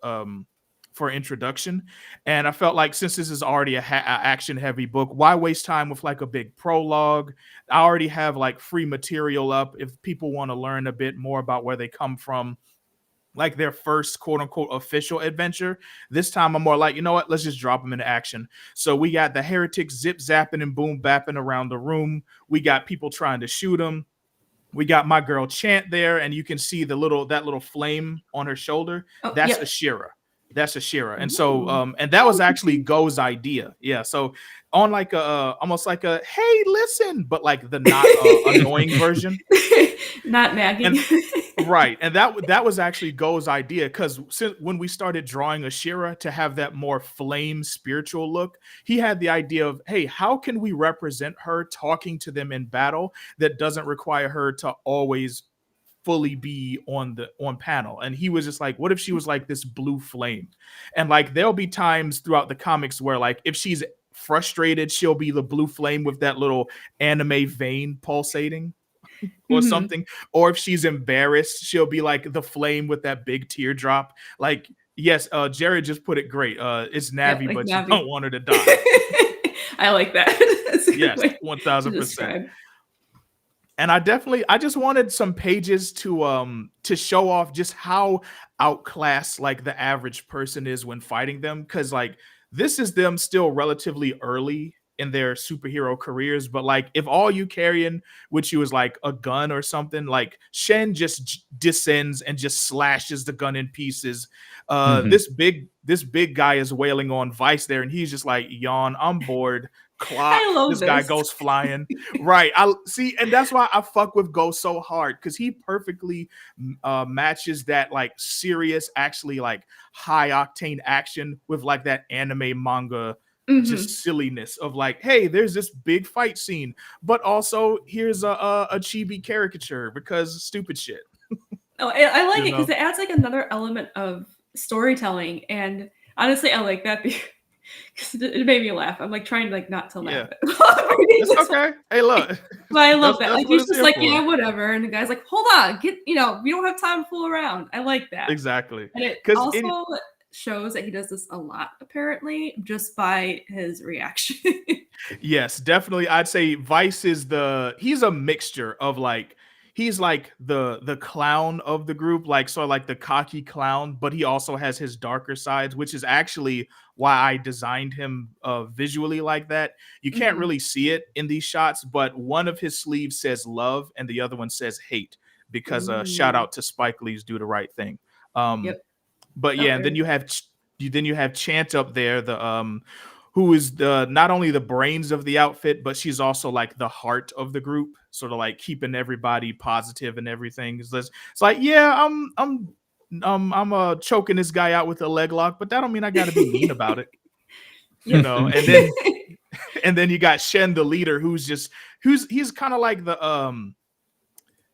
for introduction. And I felt like since this is already a action heavy book, why waste time with like a big prologue? I already have like free material up if people want to learn a bit more about where they come from, like their first quote unquote official adventure. This time I'm more like, you know what, let's just drop them into action. So we got the heretics zip zapping and boom bapping around the room. We got people trying to shoot them. We got my girl Chant there, and you can see that little flame on her shoulder. Oh, That's yep. Ashira. That's Ashira. And so Ooh. and that was actually Go's idea. Yeah. So on like a almost like a hey, listen, but like the not annoying version. Not nagging. And right, and that was actually Go's idea because when we started drawing Ashira to have that more flame spiritual look, he had the idea of, hey, how can we represent her talking to them in battle that doesn't require her to always fully be on panel? And he was just like, what if she was like this blue flame? And like there'll be times throughout the comics where like if she's frustrated, she'll be the blue flame with that little anime vein pulsating or Mhm. something. Or if she's embarrassed, she'll be like the flame with that big teardrop. Like, yes, Jared just put it great. It's Yeah, Navi, like but you Navi. don't want her to die. I like that. That's a good Yes, way to 1000%. describe. And I just wanted some pages to show off just how outclassed like the average person is when fighting them, because like this is them still relatively early in their superhero careers, but like if all you carrying with you is like a gun or something, like Shen just descends and just slashes the gun in pieces. Mhm. This big guy is wailing on Vice there, and he's just like, yawn, I'm bored. Clock, I love this guy this. goes flying. Right. I see, and that's why I fuck with Ghost so hard, because he perfectly matches that like serious, actually like high octane action with like that anime manga Mhm. just silliness of like, hey, there's this big fight scene, but also here's a chibi caricature because stupid shit. Oh, I like You it because know? it adds like another element of storytelling, and honestly, I like that because it made me laugh. I'm like trying to like not to laugh Yeah. at reading It's this one. okay. Hey, look. But I love that. That's Like what he's it's just here like, for. yeah, whatever. And the guy's like, hold on, we don't have time to fool around. I like that. Exactly. And it Because also shows that he does this a lot, apparently, just by his reaction. yes, definitely. I'd say Vice is he's a mixture of like he's like the clown of the group, like sort of like the cocky clown, but he also has his darker sides, which is actually why I designed him visually like that. You can't Mhm. really see it in these shots, but one of his sleeves says love and the other one says hate, because shout Ooh. out to Spike Lee's Do the Right Thing. Um Yep. but Oh, yeah, and then you have Chant up there, the who is the not only the brains of the outfit, but she's also like the heart of the group, sort of like keeping everybody positive and everything. It's like, yeah, I'm choking this guy out with a leg lock, but that don't mean I got to be mean about it, you Yep. know. And then you got Shen, the leader, he's kind of like the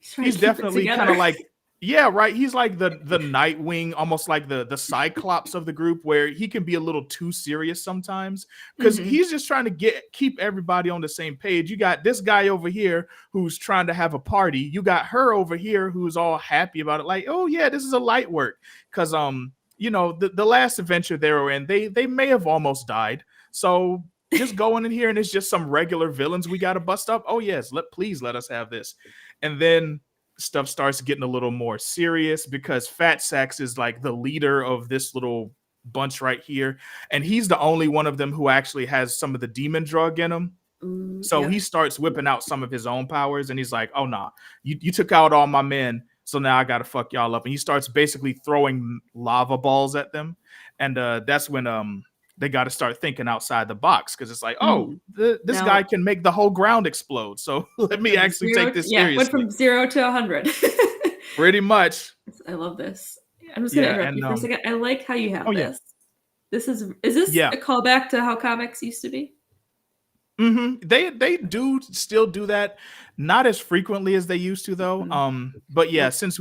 He's trying he's to keep it definitely kind of together. like, yeah, right. He's like the Nightwing, almost like the Cyclops of the group, where he can be a little too serious sometimes because Mhm. he's just trying to keep everybody on the same page. You got this guy over here who's trying to have a party. You got her over here who's all happy about it, like, oh yeah, this is a light work. Because you know, the last adventure they were in, they may have almost died. So just going in here and it's just some regular villains we got to bust up. Oh yes, please let us have this. And then stuff starts getting a little more serious because Fat Sax is like the leader of this little bunch right here, and he's the only one of them who actually has some of the demon drug in him. Ooh, So yep. he starts whipping out some of his own powers, and he's like, "Oh nah, you took out all my men, so now I gotta fuck y'all up." And he starts basically throwing lava balls at them, and that's when they got to start thinking outside the box, because it's like, oh, Mhm. this guy Now can make the whole ground explode. So let me actually take this went seriously. from 0 to 100. Pretty much. I love this. I'm just gonna Yeah, interrupt and you for a second. I like how you oh have yeah, this. Is this yeah. a callback to how comics used to be? They do still do that, not as frequently as they used to though. Mhm. But yeah, Nope. since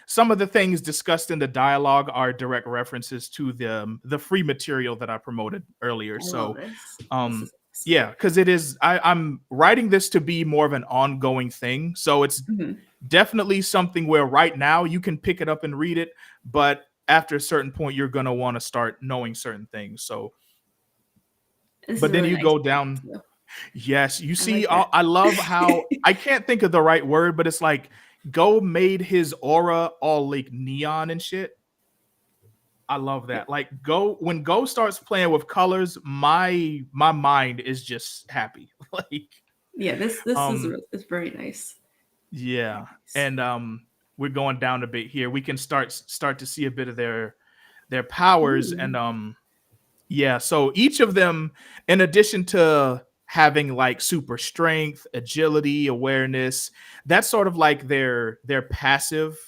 some of the things discussed in the dialogue are direct references to the free material that I promoted earlier. I love So this. This um is awesome. yeah, because I'm writing this to be more of an ongoing thing. So it's Mhm. definitely something where right now you can pick it up and read it, but after a certain point you're gonna want to start knowing certain things. So This is but then really you nice go down. too. Yes, you I see, like that. I love how I can't think of the right word, but it's like Go made his aura all like neon and shit. I love Yep. that. Like when Go starts playing with colors, my mind is just happy. Like Yeah, this is um it's very nice. Very yeah, nice. and we're going down a bit here. We can start to see a bit of their powers, and Ooh. yeah, so each of them, in addition to having like super strength, agility, awareness, that's sort of like their passive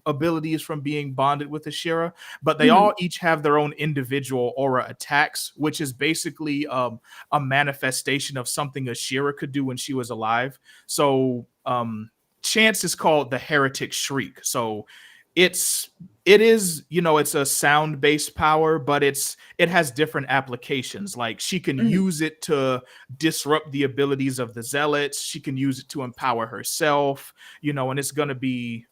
abilities from being bonded with Ashira, but they Mhm. all each have their own individual aura attacks, which is basically a manifestation of something Ashira could do when she was alive. So Chance is called the Heretic Shriek. So it is, you know, it's a sound-based power, but it has different applications. Like she can use it to disrupt the abilities of the zealots. She can use it to empower herself, you know, and it's going to be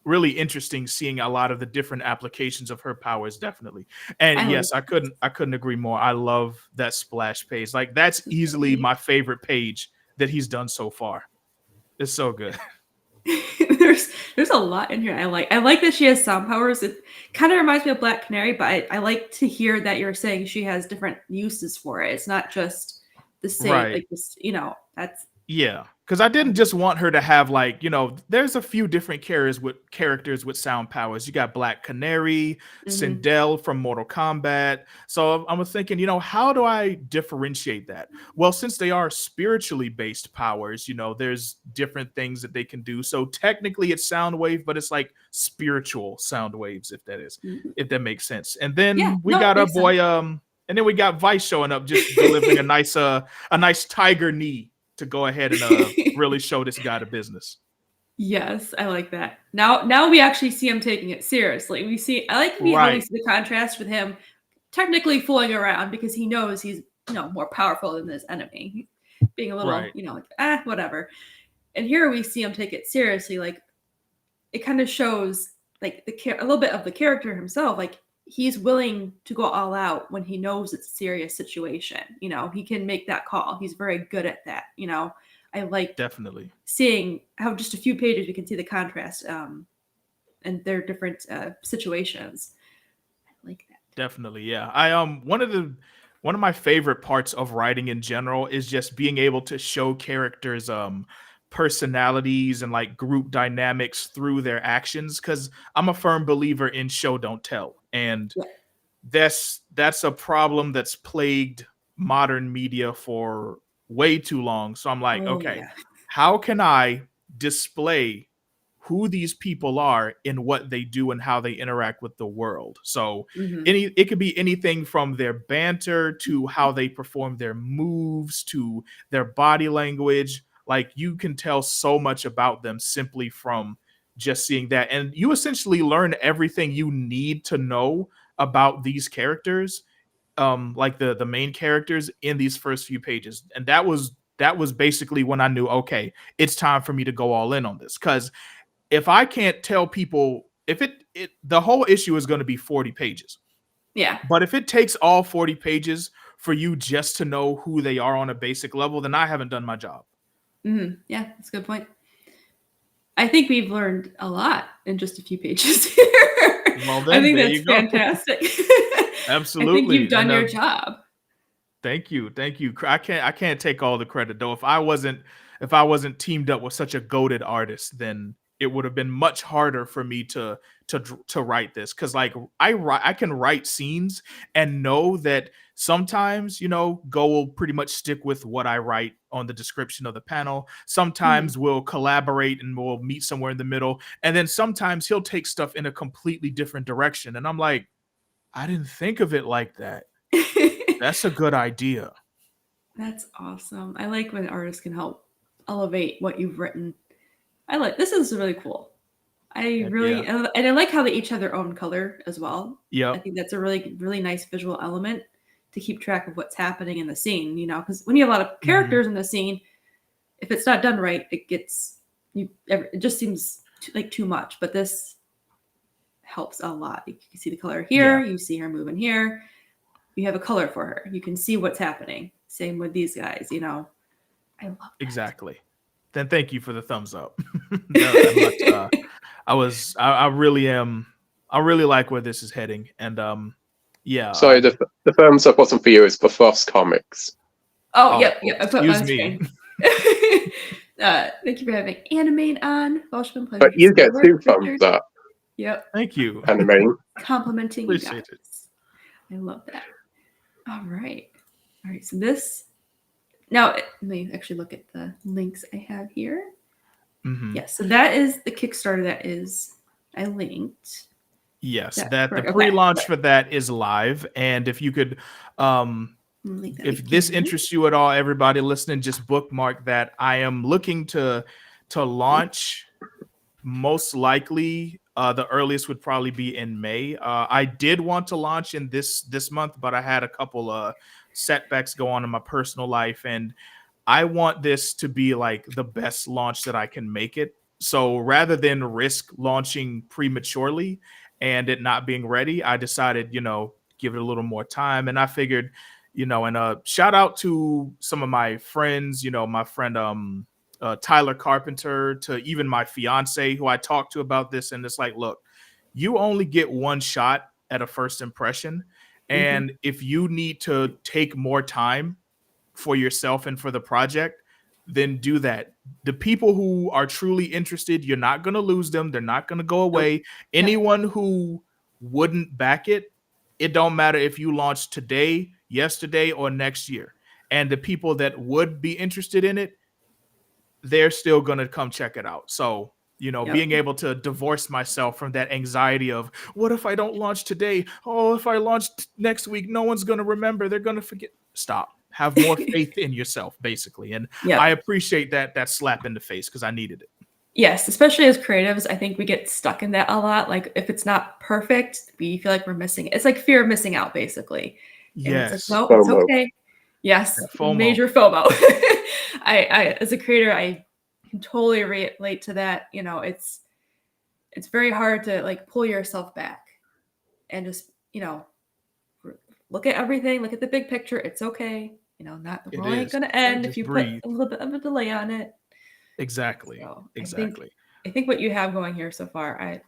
really interesting seeing a lot of the different applications of her powers, definitely. And yes, I couldn't agree more. I love that splash page. Like that's easily my favorite page that he's done so far. It's so good. There's a lot in here. I like that she has sound powers. It kind of reminds me of Black Canary, but I like to hear that you're saying she has different uses for it. It's not just the same, Right. like this, you know, that's Yeah, because I didn't just want her to have, like, you know, there's a few different characters with sound powers. You got Black Canary, Sindel from Mortal Kombat. So I was thinking, you know, how do I differentiate that? Well, since they are spiritually based powers, you know, there's different things that they can do. So technically it's sound wave, but it's like spiritual sound waves, if that makes sense. And then Yeah, we no, it got our makes boy, sense. and then we got Vice showing up, just delivering a nice tiger knee to go ahead and really show this guy the business. Yes, I like that. Now we actually see him taking it seriously. I like how we see the contrast with him technically fooling around because he knows he's, you know, more powerful than his enemy. Being a little, you know, like, whatever. And here we see him take it seriously. Like it kind of shows like a little bit of the character himself. Like he's willing to go all out when he knows it's a serious situation. You know, he can make that call. He's very good at that. You know, I like definitely seeing how just a few pages we can see the contrast and their different situations. I like that. Definitely, yeah. I one of my favorite parts of writing in general is just being able to show characters personalities and like group dynamics through their actions, because I'm a firm believer in show don't tell, and that's a problem that's plagued modern media for way too long. So I'm like, okay, how can I display who these people are in what they do and how they interact with the world? So it could be anything from their banter to how they perform their moves to their body language. Like you can tell so much about them simply from just seeing that, and you essentially learn everything you need to know about these characters, like the main characters, in these first few pages. And that was basically when I knew, okay, it's time for me to go all in on this. Because if I can't tell people, if the whole issue is going to be 40 pages. Yeah. But if it takes all 40 pages for you just to know who they are on a basic level, then I haven't done my job. Yeah, that's a good point. I think we've learned a lot in just a few pages here. Well, then, I think there that's you go. Fantastic. Absolutely. I think you've done your job. Thank you. I can't take all the credit though. If I wasn't teamed up with such a goated artist, then it would have been much harder for me to write this. Because like I can write scenes and know that sometimes, you know, Go will pretty much stick with what I write on the description of the panel. Sometimes we'll collaborate and we'll meet somewhere in the middle, and then sometimes he'll take stuff in a completely different direction, and I'm like, I didn't think of it like that. That's a good idea. That's awesome. I like when artists can help elevate what you've written. This is really cool. And I like how they each have their own color as well. Yeah. I think that's a really, really nice visual element to keep track of what's happening in the scene, you know, because when you have a lot of characters in the scene, if it's not done right, it just seems like too much. But this helps a lot. You can see the color here. You see her moving here. You have a color for her. You can see what's happening. Same with these guys, you know. I love that. Exactly. Then thank you for the thumbs up. I really like where this is heading. And yeah. Sorry, the thumbs up wasn't for you, it's for Frost Comics. Oh, yep. I put excuse on me. screen. Thank you for having Animaine on. Welshman, pleasure. But you get 2 thumbs up. Yep. Thank you. Animaine. Complimenting you Appreciate guys. I love that. All right. So this. Now, let me actually look at the links I have here. Yes, so that is the Kickstarter I linked. Yes, the pre-launch for that is live. And if you could, if this interests you at all, everybody listening, just bookmark that. I am looking to launch most likely the earliest would probably be in May. I did want to launch in this month, but I had a couple setbacks go on in my personal life, and I want this to be like the best launch that I can make it. So rather than risk launching prematurely and it not being ready, I decided, give it a little more time. And I figured, and shout out to some of my friends, my friend Tyler Carpenter, to even my fiance who I talked to about this. And it's like, look, you only get one shot at a first impression. And if you need to take more time for yourself and for the project, then do that. The people who are truly interested, you're not going to lose them. They're not going to go away. Nope. Anyone who wouldn't back it, it don't matter if you launch today, yesterday, or next year. And the people that would be interested in it, they're still going to come check it out. So, being able to divorce myself from that anxiety of what if I don't launch today? Oh, if I launch next week, no one's going to remember. They're going to forget. Stop. Have more faith in yourself, basically. And I appreciate that slap in the face because I needed it. Yes, especially as creatives, I think we get stuck in that a lot. Like if it's not perfect, we feel like we're missing it. It's like fear of missing out, basically. And Yes. it's like, no, it's okay. Yes, FOMO. Major FOMO. I as a creator, I can totally relate to that. It's very hard to like pull yourself back and just, look at everything, look at the big picture. It's okay. Not the world ain't gonna end if you put a little bit of a delay on it. Exactly. So exactly. I think what you have going here so far, you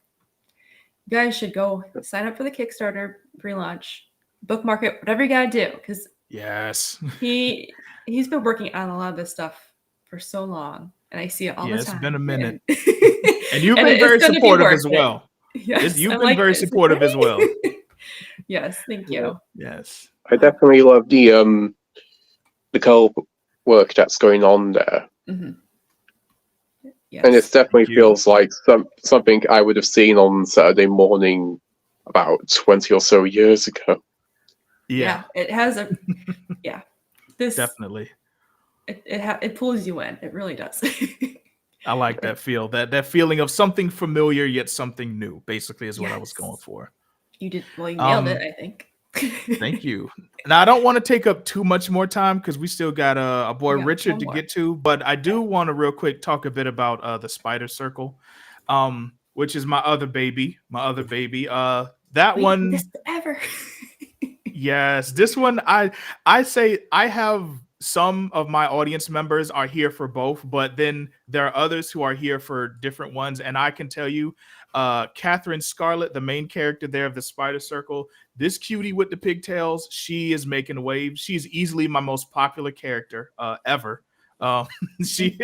guys should go sign up for the Kickstarter pre-launch, bookmark it, whatever you gotta do, because yes, he's been working on a lot of this stuff for so long, and I see it all the time. It's been a minute, and you've been very supportive as well. Yes, you've been very supportive as well. Yes, thank you. Yes, I definitely love the co-op work that's going on there. Yes. And it definitely feels like something I would have seen on Saturday morning about 20 or so years ago. Yeah, it has a this definitely it pulls you in. It really does. I like that feel, that feeling of something familiar yet something new, basically, is what I was going for. You nailed it, I think. Thank you. Now, I don't want to take up too much more time because we still got a boy Richard to get to, but I do want to real quick talk a bit about the Spider Circle, which is my other baby. That one. This forever. Yes, this one. I say I have some of my audience members are here for both, but then there are others who are here for different ones, and I can tell you, Catherine Scarlett, the main character there of the Spider Circle, this cutie with the pigtails, she is making waves. She's easily my most popular character ever. She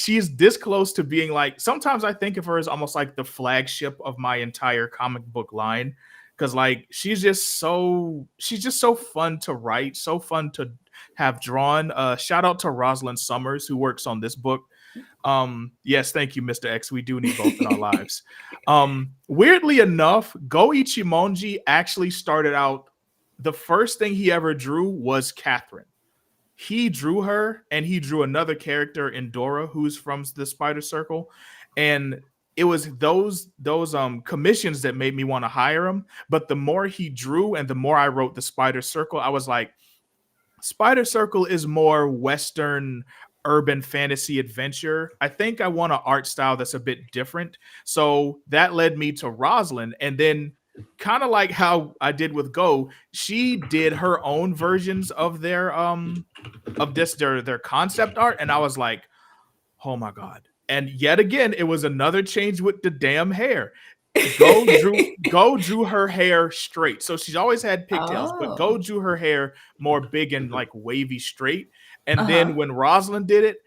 is this close to being like, sometimes I think of her as almost like the flagship of my entire comic book line, because like she's just so fun to write, so fun to have drawn. Shout out to Rosalind Summers, who works on this book. Yes, thank you, Mr. X. We do need both in our lives. Weirdly enough, Go Ichimonji actually started out, the first thing he ever drew was Catherine. He drew her, and he drew another character, Endora, who's from the Spider Circle, and it was those commissions that made me want to hire him. But the more he drew and the more I wrote the Spider Circle, I was like, Spider Circle is more Western urban fantasy adventure. I think I want an art style that's a bit different. So that led me to Rosalind. And then kind of like how I did with Go, she did her own versions of their concept art. And I was like, oh my God. And yet again, it was another change with the damn hair. Go drew her hair straight. So she's always had pigtails, but Go drew her hair more big and like wavy straight. And then when Rosalind did it,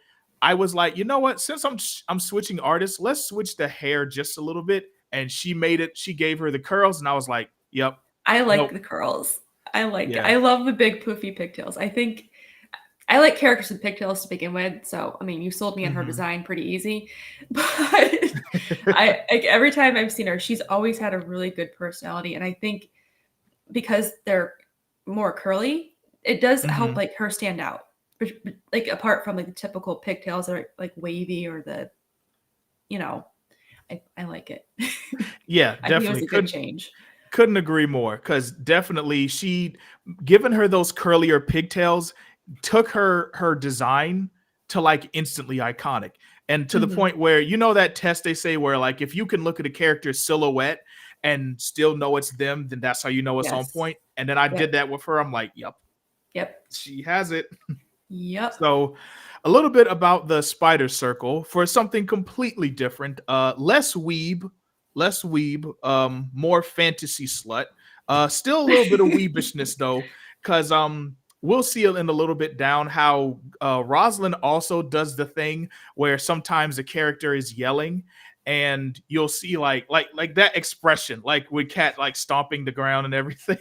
I was like, you know what? Since I'm switching artists, let's switch the hair just a little bit. And she made it. She gave her the curls, and I was like, yep. I like the curls. I like it. I love the big poofy pigtails. I think I like characters with pigtails to begin with. So, I mean, you sold me on her design pretty easy. But every time I've seen her, she's always had a really good personality. And I think because they're more curly, it does help like her stand out. Like apart from like the typical pigtails that are like wavy or the you know, I like it. Yeah, I think it was definitely. a good change. Couldn't agree more, because definitely given her those curlier pigtails, took her design to like instantly iconic, and to the Mhm. point where, you know, that test they say where like if you can look at a character's silhouette and still know it's them, then that's how you know it's on Yes. point. And then I Yep. did that with her. I'm like, yep, Yep. she has it. Yep. So, a little bit about the spider circle for something completely different. Less weeb, more fantasy slut. Still a little bit of weebishness though, because we'll see it in a little bit down how Rosalind also does the thing where sometimes a character is yelling, and you'll see like that expression, like with Cat like stomping the ground and everything.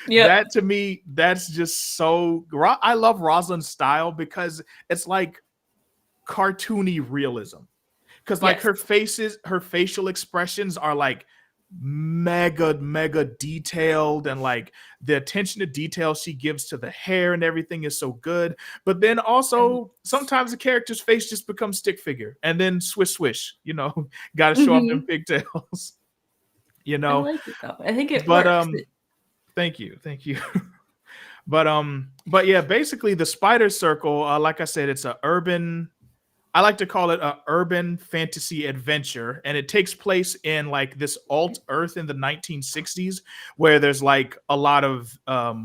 Yep. That to me, that's just so. I love Rosalind's style because it's like cartoony realism. Because like Yes. her facial expressions are like mega detailed, and like the attention to detail she gives to the hair and everything is so good. But then And also sometimes the character's face just becomes stick figure, and then swish, you know, got to show off them Mhm. pigtails, you I know. like it though. I think it But works. thank you. But yeah, basically the spider circle, like I said, it's a urban. I like to call it a urban fantasy adventure, and it takes place in like this alt Earth in the 1960s, where there's like a lot of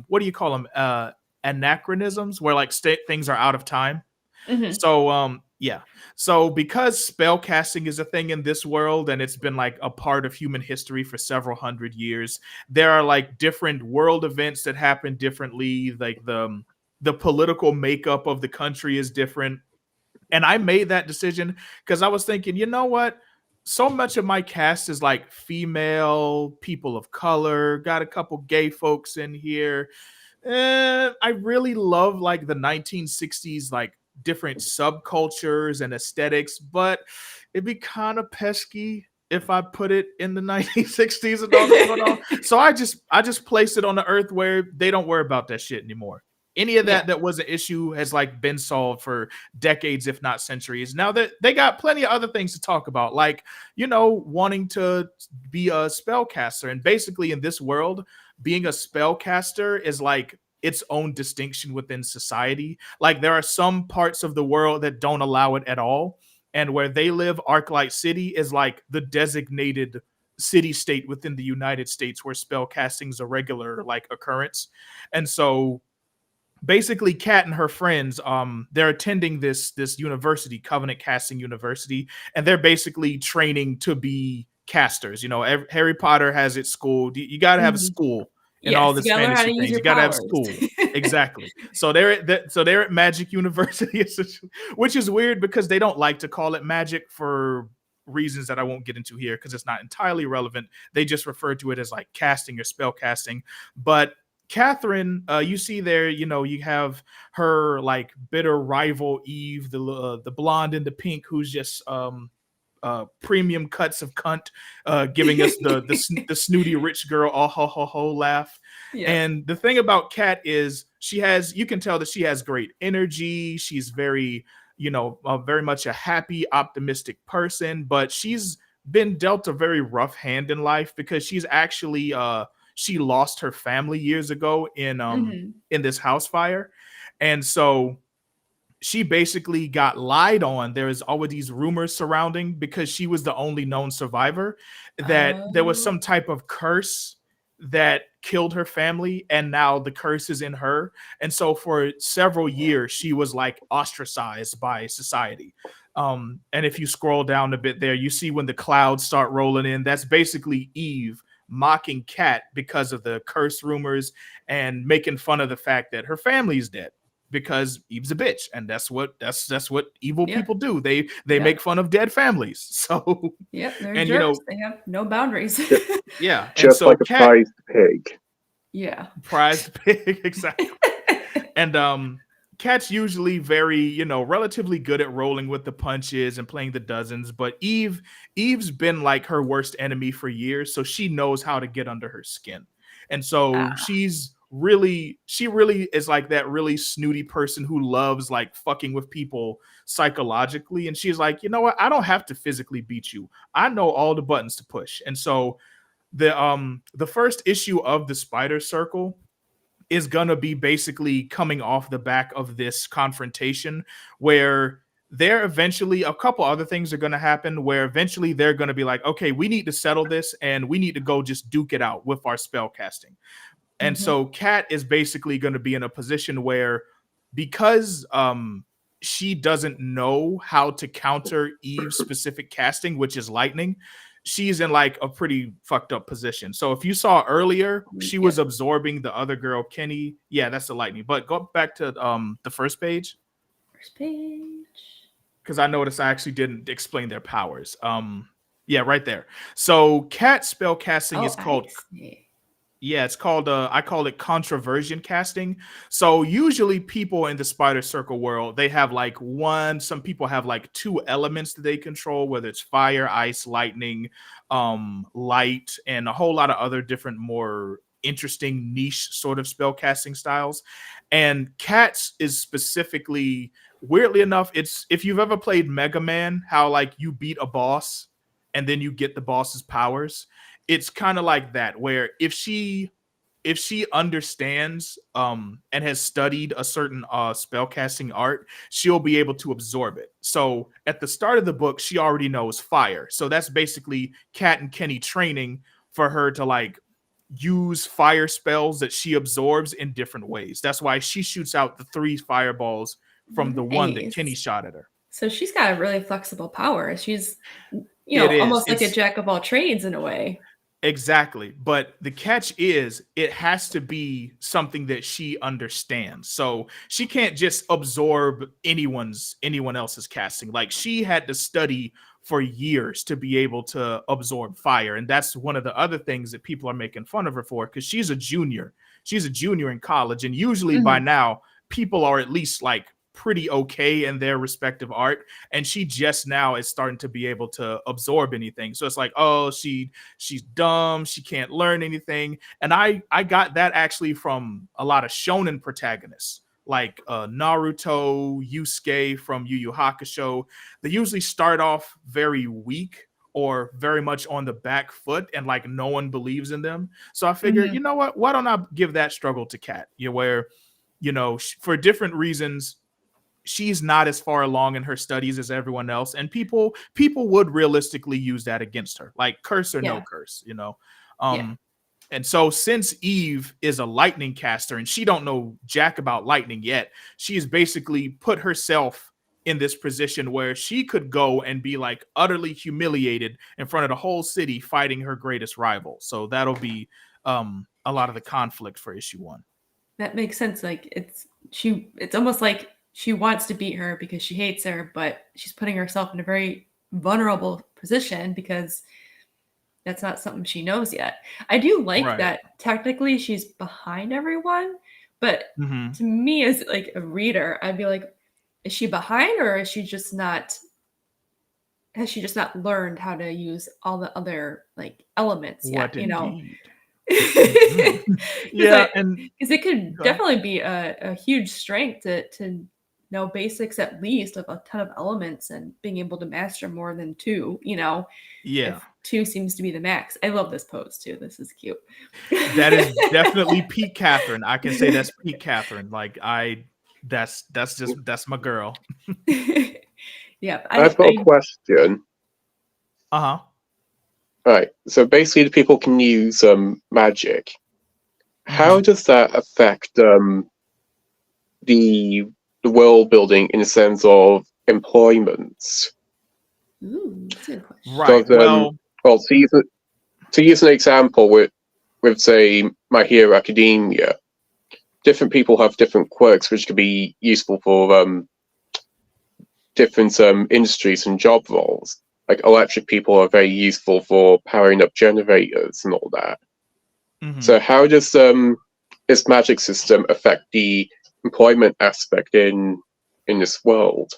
what do you call them? Anachronisms, where like things are out of time. Mhm. So yeah. So because spell casting is a thing in this world, and it's been like a part of human history for several hundred years, there are like different world events that happen differently. Like the political makeup of the country is different. And I made that decision because I was thinking, you know what? So much of my cast is like female, people of color, got a couple gay folks in here. I really love like the 1960s, like different subcultures and aesthetics, but it'd be kind of pesky if I put it in the 1960s and all this going on. So I just placed it on the earth where they don't worry about that shit anymore. Any of Yeah. that was an issue has like been solved for decades, if not centuries. Now that they got plenty of other things to talk about, like, you know, wanting to be a spellcaster. And basically in this world, being a spellcaster is like its own distinction within society. Like there are some parts of the world that don't allow it at all. And where they live, Arclight City is like the designated city state within the United States where spellcasting is a regular like occurrence. And so basically Kat and her friends, they're attending this university, Covenant Casting University, and they're basically training to be casters. You know, Harry Potter has its school. You got to have a Mhm. school in all Yes, you this gotta learn how to fantasy use things. your You got to have powers. school. Exactly. So they're at Magic University, which is weird because they don't like to call it magic for reasons that I won't get into here because it's not entirely relevant. They just refer to it as like casting or spell casting. But Catherine, you see there, you know, you have her like bitter rival Eve, the blonde in the pink, who's just premium cuts of cunt, giving us the snooty rich girl oh ho ho ho laugh. Yep. And the thing about Kat is you can tell that she has great energy. She's very, you know, very much a happy, optimistic person, but she's been dealt a very rough hand in life because she's actually she lost her family years ago Mhm. in this house fire. And so she basically got lied on. There's always these rumors surrounding because she was the only known survivor that there was Oh. some type of curse that killed her family, and now the curse is in her. And so for several years she was like ostracized by society. And if you scroll down a bit there, you see when the clouds start rolling in, that's basically Eve mocking Kat because of the curse rumors and making fun of the fact that her family's dead because Eve's a bitch, and that's what evil Yep. people do. They Yep. make fun of dead families. So, Yep. They're and you jerks. know, They have no boundaries. yeah, and Just so like a Cat prized pig. Yeah. prized pig exactly. And Cat's usually very, you know, relatively good at rolling with the punches and playing the dozens, but Eve's been like her worst enemy for years, so she knows how to get under her skin. And so Ah. she's she really is like that really snooty person who loves like fucking with people psychologically. And she's like, you know what? I don't have to physically beat you. I know all the buttons to push. And so the first issue of the Spider Circle is gonna be basically coming off the back of this confrontation where there eventually a couple other things are gonna happen where eventually they're gonna be like, okay, we need to settle this and we need to go just duke it out with our spell casting. And so Kat is basically going to be in a position where because she doesn't know how to counter Eve's specific casting, which is lightning, she's in like a pretty fucked up position. So if you saw earlier, she was absorbing the other girl, Kenny. Yeah, that's the lightning. But go back to the first page. First page. Because I noticed I actually didn't explain their powers. Yeah, right there. So Kat's spell casting is called yeah, it's called I call it controversion casting. So usually people in the Spider Circle world, they have like some people have like 2 elements that they control, whether it's fire, ice, lightning, light, and a whole lot of other different more interesting niche sort of spell casting styles. And Kat's is specifically, weirdly enough, it's if you've ever played Mega Man, how like you beat a boss and then you get the boss's powers. It's kind of like that, where if she understands and has studied a certain spellcasting art, she'll be able to absorb it. So at the start of the book, she already knows fire. So that's basically Kat and Kenny training for her to like use fire spells that she absorbs in different ways. That's why she shoots out the 3 fireballs from the one that Kenny shot at her. So she's got a really flexible power. She's, you know, almost like a jack of all trades in a way. Exactly. But the catch is it has to be something that she understands. So she can't just absorb anyone else's casting. Like she had to study for years to be able to absorb fire. And that's one of the other things that people are making fun of her for, because she's a junior. She's a junior in college. And usually by now, people are at least like pretty okay in their respective art, and she just now is starting to be able to absorb anything. So it's like, oh, she's dumb, she can't learn anything. And I got that actually from a lot of shonen protagonists like Naruto, Yusuke from Yu Yu Hakusho. They usually start off very weak or very much on the back foot, and like no one believes in them. So I figured, you know what, why don't I give that struggle to Kat? Where, you know, for different reasons, she's not as far along in her studies as everyone else, and people would realistically use that against her, like curse or no curse, you know. And so since Eve is a lightning caster and she don't know jack about lightning yet, she's basically put herself in this position where she could go and be like utterly humiliated in front of the whole city fighting her greatest rival. So that'll be a lot of the conflict for issue 1. That makes sense. Like it's almost like she wants to beat her because she hates her, but she's putting herself in a very vulnerable position because that's not something she knows yet. I do like that technically she's behind everyone, but to me as like a reader, I'd be like, is she behind, or is she just not, has she just not learned how to use all the other like elements yet, you know? Yeah, because it could definitely be a huge strength to know basics at least of a ton of elements and being able to master more than 2, you know. If 2 seems to be the max. I love this pose too. This is cute. That is definitely peak Catherine. I can say that's peak Catherine. Like that's my girl. Yeah. I've got a question. Right. So basically the people can use magic. How does that affect the world building in the sense of employment? Ooh, that's a good question. Right. Well, to use an example with say My Hero Academia, different people have different quirks which could be useful for different industries and job roles. Like electric people are very useful for powering up generators and all that. So how does this magic system affect the employment aspect in this world?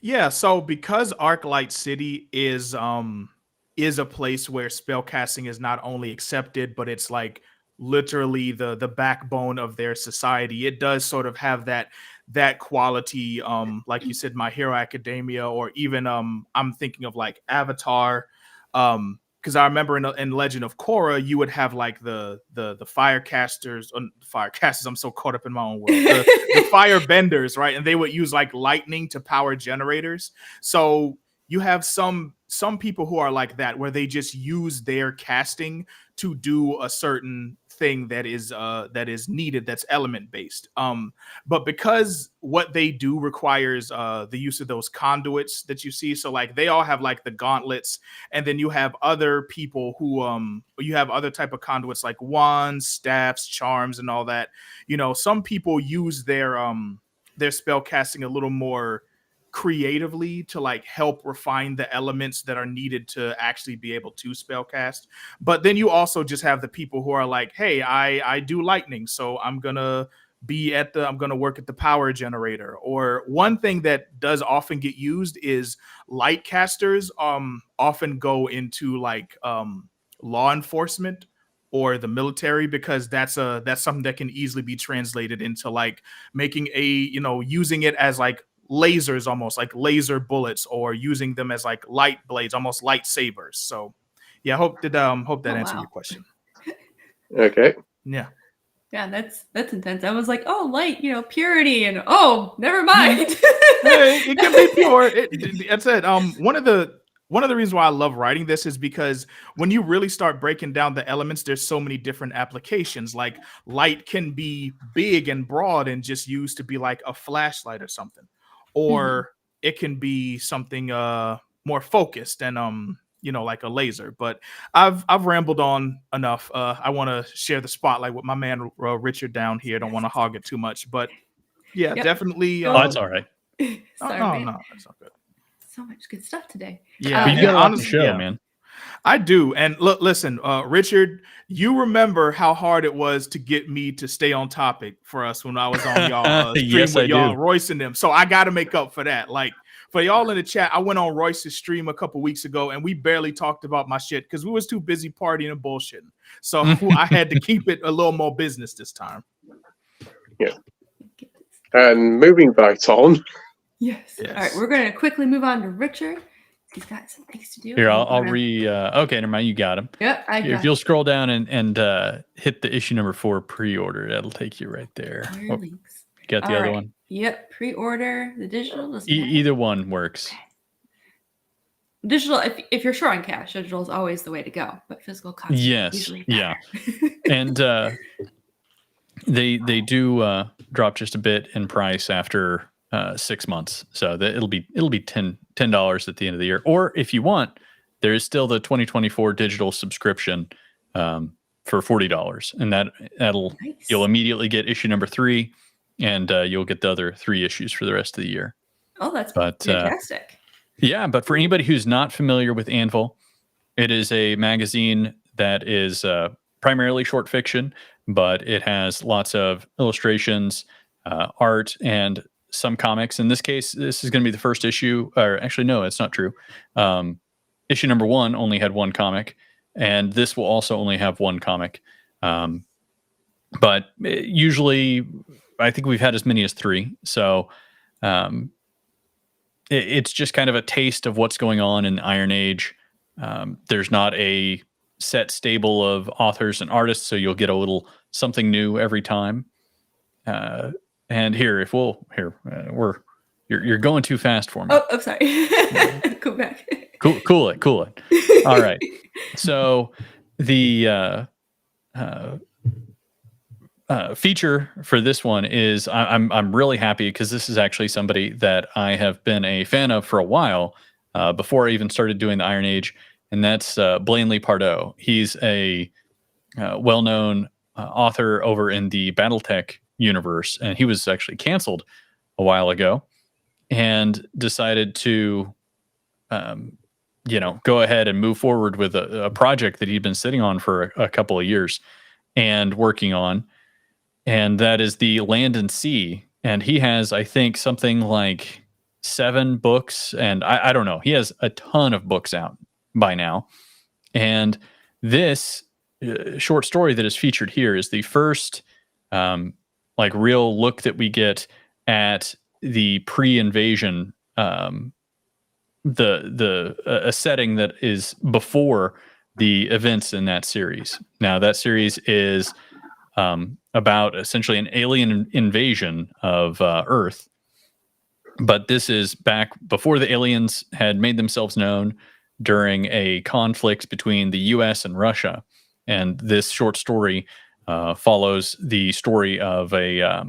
Yeah, so because Arclight City is a place where spellcasting is not only accepted, but it's like literally the backbone of their society. It does sort of have that quality, like you said, My Hero Academia, or even I'm thinking of like Avatar, because I remember in Legend of Korra, you would have like the firecasters, I'm so caught up in my own world, the firebenders, right? And they would use like lightning to power generators. So you have some people who are like that, where they just use their casting to do a certain thing that is needed, that's element based. But because what they do requires the use of those conduits that you see, so like they all have like the gauntlets, and then you have other people who you have other type of conduits like wands, staffs, charms, and all that. Some people use their spell casting a little more creatively to like help refine the elements that are needed to actually be able to spellcast. But then you also just have the people who are like, hey, I do lightning, so I'm gonna work at the power generator. Or one thing that does often get used is light casters often go into like law enforcement or the military, because that's something that can easily be translated into like making using it as like lasers, almost like laser bullets, or using them as like light blades, almost lightsabers. So yeah, hope that answered your question. Okay. Yeah. Yeah, that's intense. I was like, oh, light, purity, and never mind. Hey, it can be pure. That's it. One of the reasons why I love writing this is because when you really start breaking down the elements, there's so many different applications. Like light can be big and broad and just used to be like a flashlight or something, or it can be something more focused and like a laser. But I've rambled on enough. I want to share the spotlight with my man Richard down here. Don't want to hog it too much, but yeah, Yep. definitely. Oh, that's all right. Sorry, no, man. no, that's not good. So much good stuff today. Yeah, You got a lot to honestly, show, yeah. man. I do. And look, listen, Richard, you remember how hard it was to get me to stay on topic for us when I was on y'all stream Yes, with I y'all, do. Royce and them. So I got to make up for that. Like for y'all in the chat, I went on Royce's stream a couple weeks ago and we barely talked about my shit because we was too busy partying and bullshitting. So I had to keep it a little more business this time. Yeah. And moving back on. Yes. All right, we're going to quickly move on to Richard. He's got some things to do. Here, I'll okay, never mind. You got him. Yep, I got If you'll scroll down and hit the issue number 4 pre-order, that'll take you right there. Where links? You got the other one? Yep, pre-order the digital. Either one works. Digital, if you're short on cash, digital is always the way to go. But physical costs usually better. And they do drop just a bit in price after 6 months, so it'll be $10 at the end of the year. Or if you want, there is still the 2024 digital subscription for $40, and that'll Nice. You'll immediately get issue number 3, and you'll get the other 3 issues for the rest of the year. Oh, that's fantastic. Yeah, but for anybody who's not familiar with Anvil, it is a magazine that is primarily short fiction, but it has lots of illustrations, art, and some comics. In this case, this is going to be the first issue, or actually, no, it's not true. Issue number 1 only had 1 comic, and this will also only have 1 comic. But usually, I think we've had as many as 3. So it's just kind of a taste of what's going on in the Iron Age. There's not a set stable of authors and artists, so you'll get a little something new every time. And here, you're going too fast for me. Oh, I'm sorry. Go back. Cool it. All right. So the feature for this one is I'm really happy because this is actually somebody that I have been a fan of for a while before I even started doing the Iron Age, and that's Blanley Pardoe. He's a well-known author over in the BattleTech universe, and he was actually canceled a while ago and decided to go ahead and move forward with a project that he'd been sitting on for a couple of years and working on, and that is the Land and Sea. And he has, I think, something like 7 books, and I don't know, he has a ton of books out by now. And this short story that is featured here is the first like real look that we get at the pre-invasion, a setting that is before the events in that series. Now that series is about essentially an alien invasion of Earth, but this is back before the aliens had made themselves known during a conflict between the U.S. and Russia. And this short story follows the story of a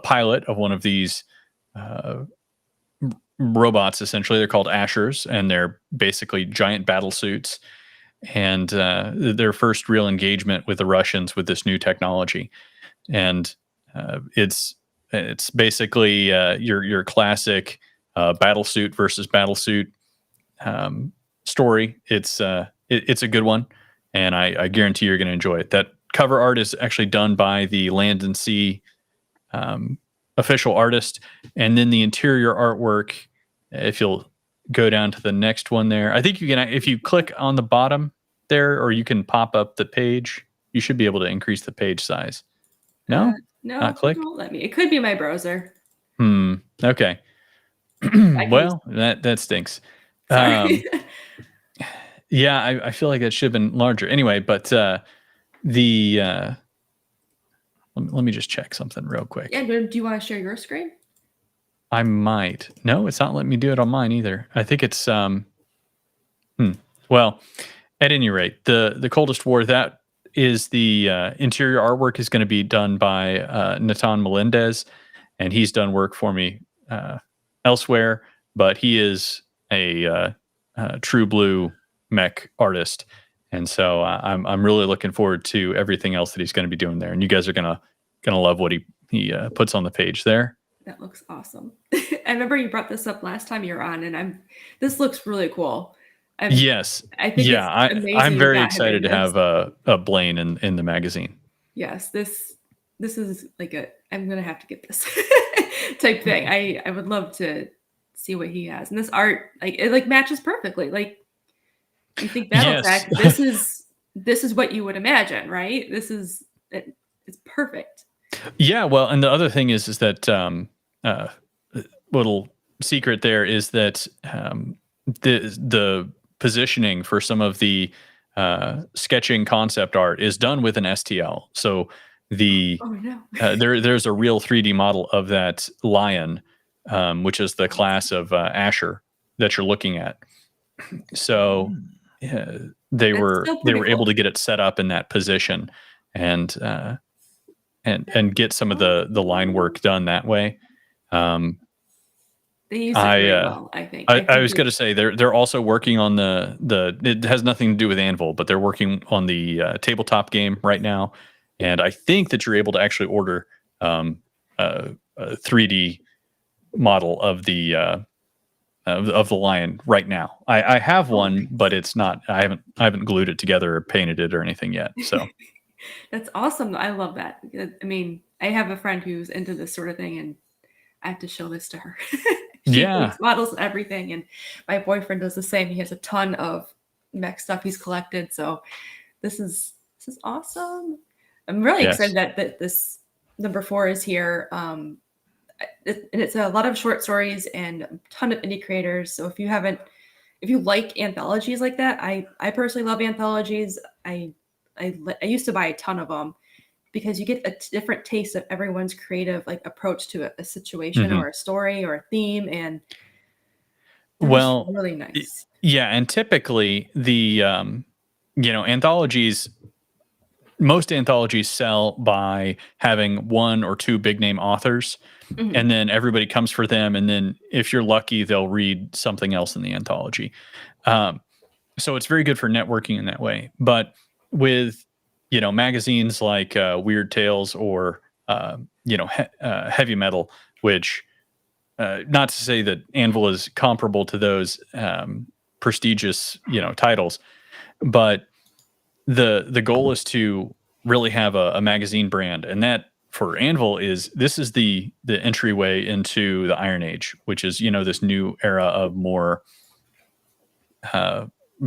pilot of one of these robots. Essentially, they're called Ashers, and they're basically giant battle suits. And their first real engagement with the Russians with this new technology, and it's basically your classic battlesuit versus battlesuit story. It's a good one, and I guarantee you're going to enjoy it. That cover art is actually done by the Land and Sea official artist, and then the interior artwork. If you'll go down to the next one there, I think you can, if you click on the bottom there, or you can pop up the page, you should be able to increase the page size. No, No, not click. it won't let me. It could be my browser. Okay. Well, that stinks. Sorry. Yeah, I feel like that should have been larger. Anyway, but let me just check something real quick. Yeah, do you want to share your screen? I might. No, it's not letting me do it on mine either. I think it's well, at any rate, the Coldest War, that is the interior artwork is going to be done by Natan Melendez, and he's done work for me elsewhere, but he is a true blue mech artist, and so I'm really looking forward to everything else that he's going to be doing there, and you guys are gonna love what he puts on the page there. That looks awesome. I remember you brought this up last time you were on, and this looks really cool. Yes. I think it's amazing. I'm very excited to have a Blaine in the magazine. Yes, this is like I'm gonna have to get this type thing. I would love to see what he has. And this art, like it matches perfectly. Like you think Battletech, yes. this is what you would imagine, right? It's perfect. Yeah, well, and the other thing is that little secret there is that the positioning for some of the sketching concept art is done with an STL. So there's a real 3D model of that lion, which is the class of Asher that you're looking at. So they were able to get it set up in that position and get some of the line work done that way. They use it very well, I think. I was going to say they're also working on the it has nothing to do with Anvil, but they're working on the tabletop game right now, and I think that you're able to actually order a 3D model of the lion right now. I have one, but it's not. I haven't glued it together or painted it or anything yet. So that's awesome. I love that. I mean, I have a friend who's into this sort of thing, and I have to show this to her. She makes models and everything, and my boyfriend does the same. He has a ton of mech stuff he's collected, so this is awesome. I'm really excited that this number 4 is here. And it's a lot of short stories and a ton of indie creators. So if you like anthologies like that, I personally love anthologies. I used to buy a ton of them, because you get a different taste of everyone's creative approach to a situation or a story or a theme, and really nice. Yeah, and typically the anthologies, most anthologies sell by having 1 or 2 big name authors, and then everybody comes for them, and then if you're lucky, they'll read something else in the anthology. So it's very good for networking in that way. But with magazines like Weird Tales or Heavy Metal, which not to say that Anvil is comparable to those prestigious titles, but the goal is to really have a magazine brand, and that for Anvil is the entryway into the Iron Age, which is this new era of more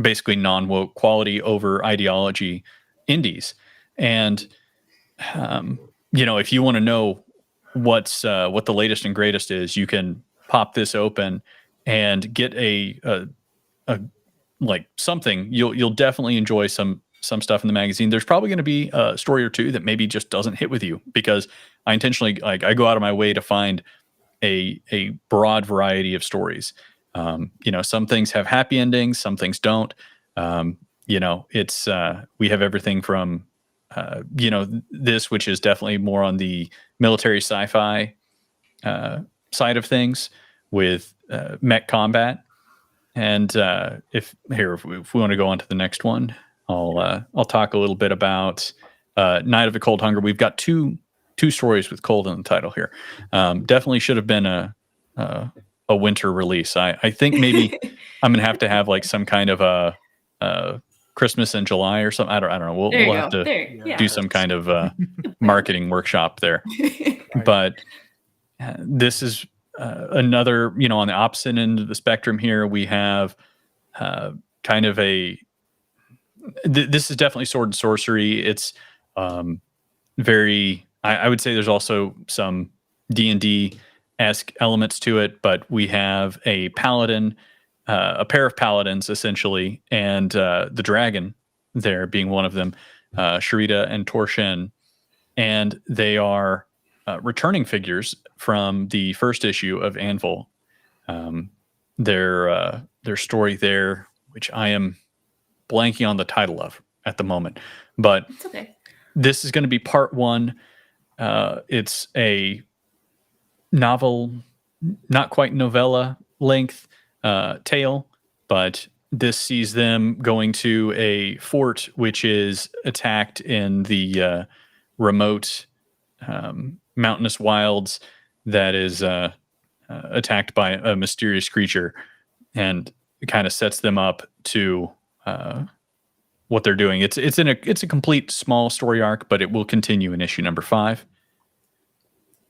basically non-woke quality over ideology indies. And if you want to know what the latest and greatest is, you can pop this open and get a like something. You'll definitely enjoy some stuff in the magazine. There's probably going to be a story or two that maybe just doesn't hit with you, because I intentionally I go out of my way to find a broad variety of stories. Some things have happy endings, some things don't. It's we have everything from this, which is definitely more on the military sci-fi side of things with mech combat. And if we want to go on to the next one, I'll talk a little bit about Night of the Cold Hunger. We've got two stories with cold in the title here. Definitely should have been a winter release. I think maybe I'm gonna have to have like some kind of a Christmas in July or something. I don't know. We'll have to do some kind of marketing workshop there. But this is another, on the opposite end of the spectrum here. We have kind of this is definitely sword and sorcery. It's very, I would say there's also some D&D-esque elements to it, but we have a paladin, a pair of paladins essentially, and the dragon there being one of them, Sharita and Torshen, and they are returning figures from the first issue of Anvil. Their story there, which I am blanking on the title of at the moment, but It's okay. This is going to be part one. It's a novel, not quite novella length tale, but this sees them going to a fort which is attacked in the remote mountainous wilds that is attacked by a mysterious creature, and it kind of sets them up to what they're doing. It's a complete small story arc, but it will continue in issue number 5.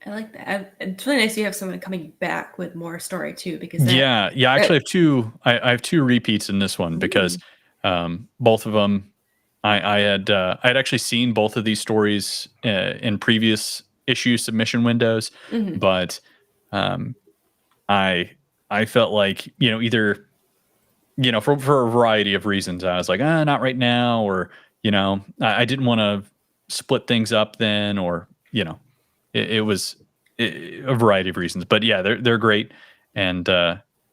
I like that. It's really nice you have someone coming back with more story too, because I actually have two. I have 2 repeats in this one because both of them I'd actually seen both of these stories in previous issue submission windows, but I felt like either for a variety of reasons I was like not right now, or I didn't want to split things up then, or it was a variety of reasons. But yeah, they're great, and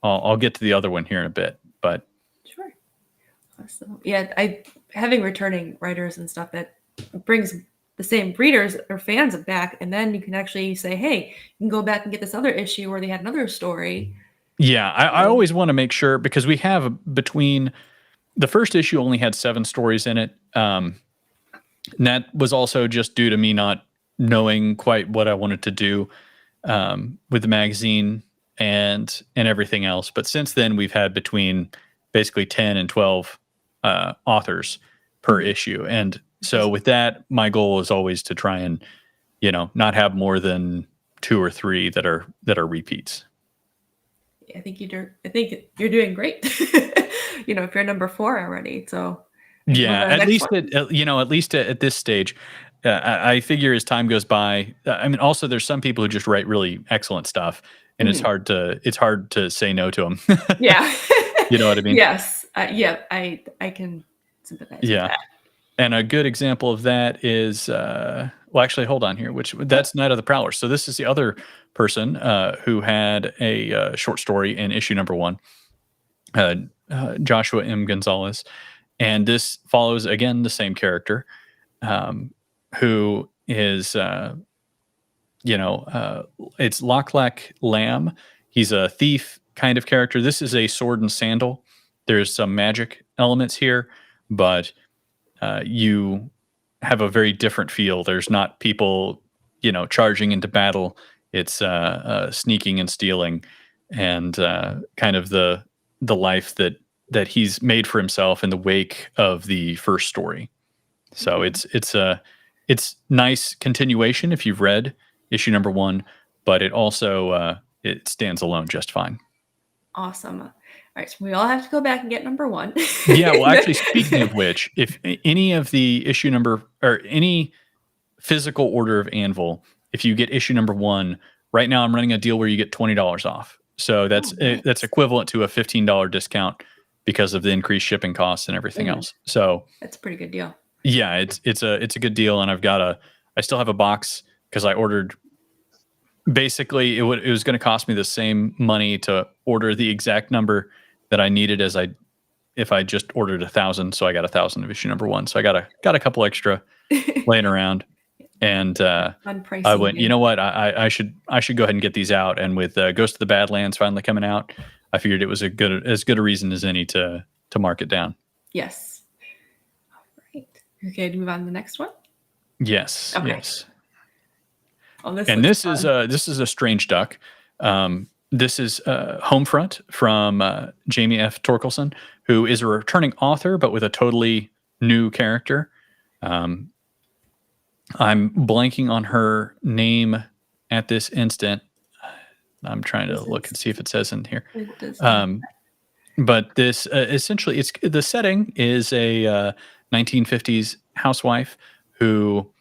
I'll get to the other one here in a bit. But sure, awesome. Yeah, having returning writers and stuff, that brings the same readers or fans back, and then you can actually say, hey, you can go back and get this other issue where they had another story. Yeah, I always want to make sure, because we have between the first issue only had 7 stories in it. And that was also just due to me not knowing quite what I wanted to do with the magazine and everything else. But since then, we've had between basically 10 and 12 authors per issue. And so with that, my goal is always to try and, not have more than 2 or 3 that are repeats. I think you're doing great. If you're number 4 already, so yeah, at least at this stage, I figure as time goes by. I mean, also there's some people who just write really excellent stuff, and it's hard to say no to them. Yeah, you know what I mean? Yes, I can sympathize. Yeah, with that. And a good example of that is well, actually, hold on here. That's Night of the Prowler. So this is the other person who had a short story in issue number 1, Joshua M. Gonzalez, and this follows again the same character, who is it's Lochlek Lamb. He's a thief kind of character. This is a sword and sandal. There's some magic elements here, but you have a very different feel. There's not people, charging into battle. It's sneaking and stealing, and kind of the life that he's made for himself in the wake of the first story. So it's nice continuation if you've read issue number 1, but it also it stands alone just fine. Awesome. right, so we all have to go back and get number 1. Yeah, well, actually, speaking of which, if any of the issue number or any physical order of Anvil, if you get issue number 1, right now I'm running a deal where you get $20 off. So that's nice. that's equivalent to a $15 discount because of the increased shipping costs and everything else. So that's a pretty good deal. yeah, it's a good deal, and I still have a box because I ordered. Basically, it was going to cost me the same money to order the exact number that I needed if I just ordered 1,000. So I got 1,000 of issue number 1. So I got a couple extra laying around, and I went. You know what? I should go ahead and get these out. And with Ghost of the Badlands finally coming out, I figured it was as good a reason as any to mark it down. Yes. All right. Okay, to move on to the next one. Yes. Okay. Yes. Oh, this is a strange duck. This is Homefront from Jamie F. Torkelson, who is a returning author, but with a totally new character. I'm blanking on her name at this instant. I'm trying to look and see if it says in here. But this essentially, the setting is a 1950s housewife who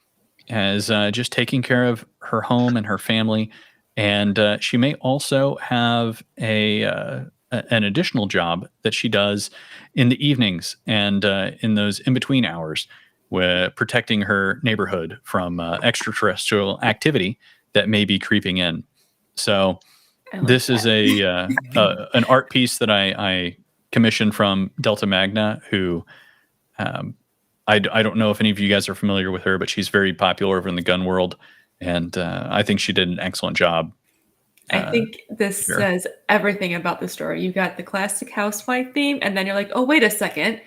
has just taking care of her home and her family, and she may also have an additional job that she does in the evenings and in those in-between hours, protecting her neighborhood from extraterrestrial activity that may be creeping in. So this is an art piece that I commissioned from Delta Magna, who I don't know if any of you guys are familiar with her, but she's very popular over in the gun world, and I think she did an excellent job. I think this says everything about the story. You got the classic housewife theme, and then you're like, oh, wait a second.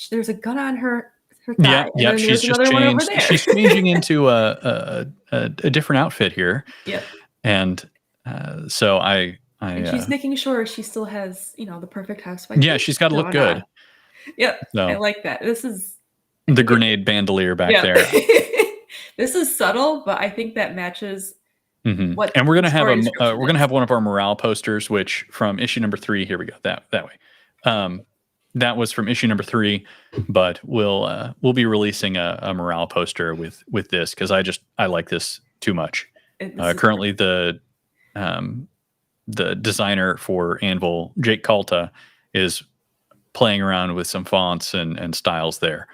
There's a gun on her thigh. Yeah. She's just changed. She's changing into a different outfit here. Yep. And so and she's making sure she still has, the perfect housewife. Yeah, she's got to look good. Yep. So, I like that. This is the grenade bandolier back there. This is subtle, but I think that matches. What and we're gonna have one of our morale posters, which from issue number 3. Here we go. That way. That was from issue number 3, but we'll be releasing a morale poster with this because I like this too much. Currently, the designer for Anvil, Jake Calta, is playing around with some fonts and styles there.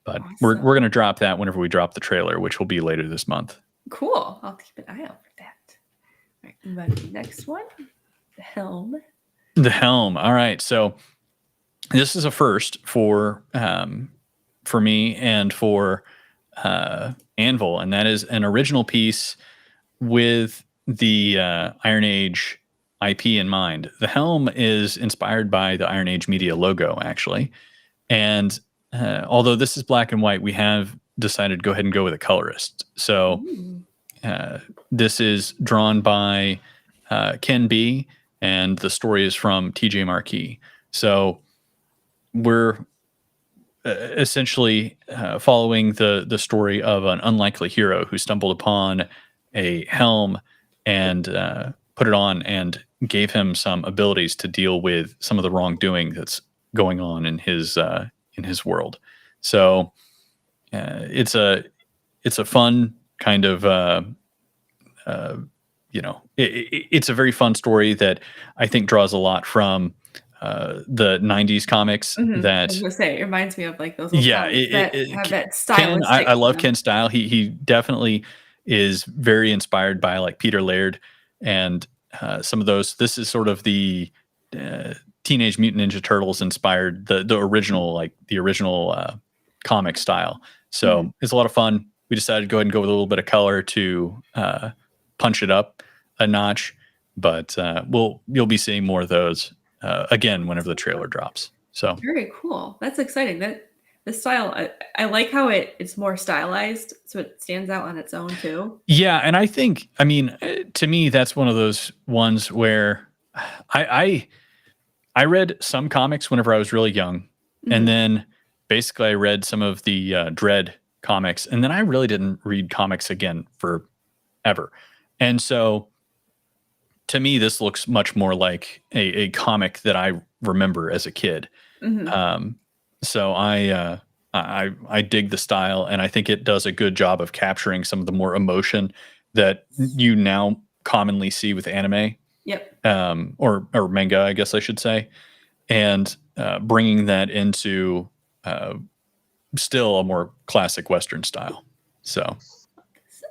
But awesome. We're going to drop that whenever we drop the trailer, which will be later this month. Cool. I'll keep an eye out for that. All right, the next one, the Helm. The Helm. All right. So this is a first for me and for Anvil, and that is an original piece with the Iron Age IP in mind. The Helm is inspired by the Iron Age Media logo, actually. And although this is black and white, we have decided to go ahead and go with a colorist. So this is drawn by Ken B, and the story is from TJ Marquis. So we're essentially following the story of an unlikely hero who stumbled upon a helm and put it on and gave him some abilities to deal with some of the wrongdoing that's going on in his world. So it's a fun kind of it's a very fun story that I think draws a lot from the 90s comics. That I was gonna say, it reminds me of like those that have that style. I love Ken's style. He definitely is very inspired by like Peter Laird and some of those. This is sort of the Teenage Mutant Ninja Turtles inspired the original comic style. So it's a lot of fun. We decided to go ahead and go with a little bit of color to punch it up a notch, but you'll be seeing more of those again whenever the trailer drops. So very cool. That's exciting. The style, I like how it's more stylized, so it stands out on its own too. Yeah, and I think, to me, that's one of those ones where I read some comics whenever I was really young, and then basically I read some of the Dread comics, and then I really didn't read comics again forever. And so to me, this looks much more like a comic that I remember as a kid. So I dig the style, and I think it does a good job of capturing some of the more emotion that you now commonly see with anime. Yep. Or manga, I guess I should say, and bringing that into still a more classic Western style. So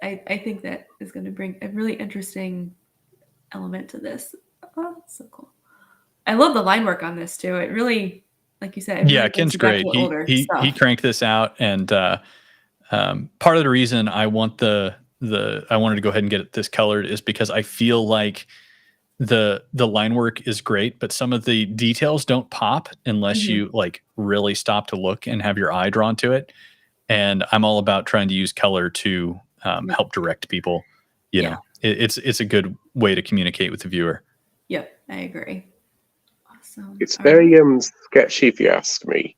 I think that is going to bring a really interesting element to this. Oh, that's so cool. I love the line work on this too. It really, like you said, it really Ken's great. He cranked this out, and part of the reason I want I wanted to go ahead and get this colored is because I feel like the line work is great, but some of the details don't pop unless you like really stop to look and have your eye drawn to it. And I'm all about trying to use color to help direct people. You know, it's a good way to communicate with the viewer. Yep, I agree. Awesome. It's very sketchy, if you ask me.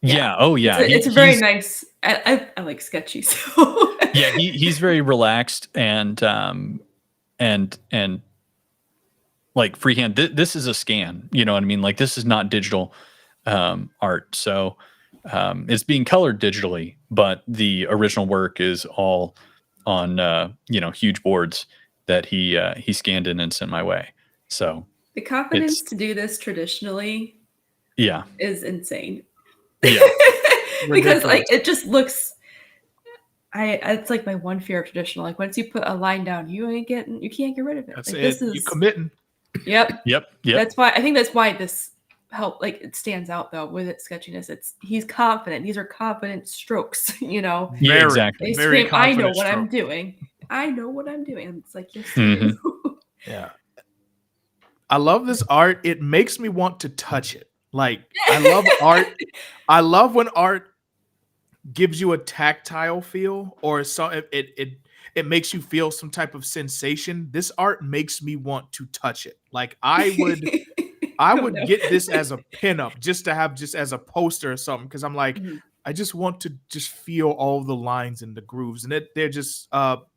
Yeah. Oh, yeah. It's a very nice. I like sketchy. So yeah, he's very relaxed and like freehand. This is a scan. You know what I mean? Like, this is not digital art. So it's being colored digitally, but the original work is all on huge boards that he scanned in and sent my way. So the confidence to do this traditionally, is insane. Yeah, because like it just looks. It's like my one fear of traditional. Like once you put a line down, you can't get rid of it. That's like, it. This is you committing. Yep. That's why I think that's why this it stands out though with its sketchiness. He's confident. These are confident strokes. Yeah, Very, exactly. Very scream, I know confident what stroke. I'm doing. I know what I'm doing. And it's like, yes, you do. Yeah. I love this art. It makes me want to touch it. Like, I love art. I love when art gives you a tactile feel, or it makes you feel some type of sensation. This art makes me want to touch it. Like, I would get this as a pinup, just to have just as a poster or something, because I'm like, I just want to just feel all the lines and the grooves, and they're just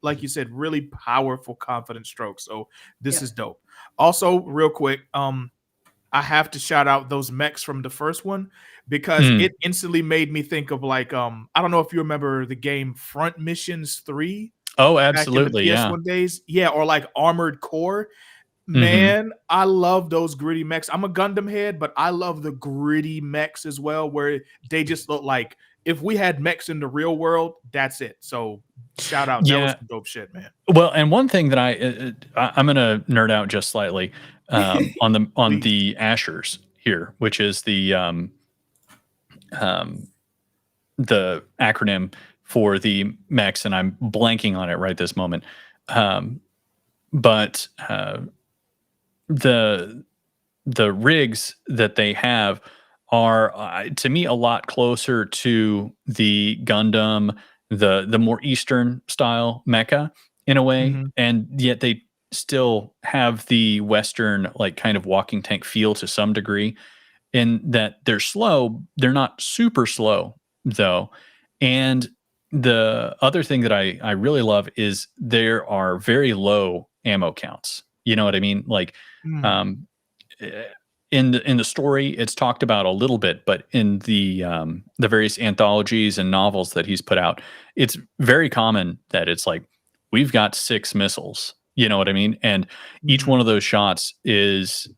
like you said, really powerful, confident strokes. So this is dope. Also, real quick, I have to shout out those mechs from the first one, because it instantly made me think of like I don't know if you remember the game Front Missions 3. Oh, absolutely. Back in the PS1 days. Yeah, or like Armored Core. Man, I love those gritty mechs. I'm a Gundam head, but I love the gritty mechs as well, where they just look like if we had mechs in the real world, that's it. So shout out. That was some dope shit, man. Well, and one thing that I'm gonna nerd out just slightly on the Ashers here, which is the acronym for the mechs, and I'm blanking on it right this moment. But the rigs that they have are to me a lot closer to the Gundam, the more Eastern style mecha in a way, and yet they still have the Western like kind of walking tank feel to some degree, in that they're slow. They're not super slow though. And the other thing that I really love is there are very low ammo counts. You know what I mean? Like in the story, it's talked about a little bit, but in the various anthologies and novels that he's put out, it's very common that it's like, we've got 6 missiles. You know what I mean? And each one of those shots is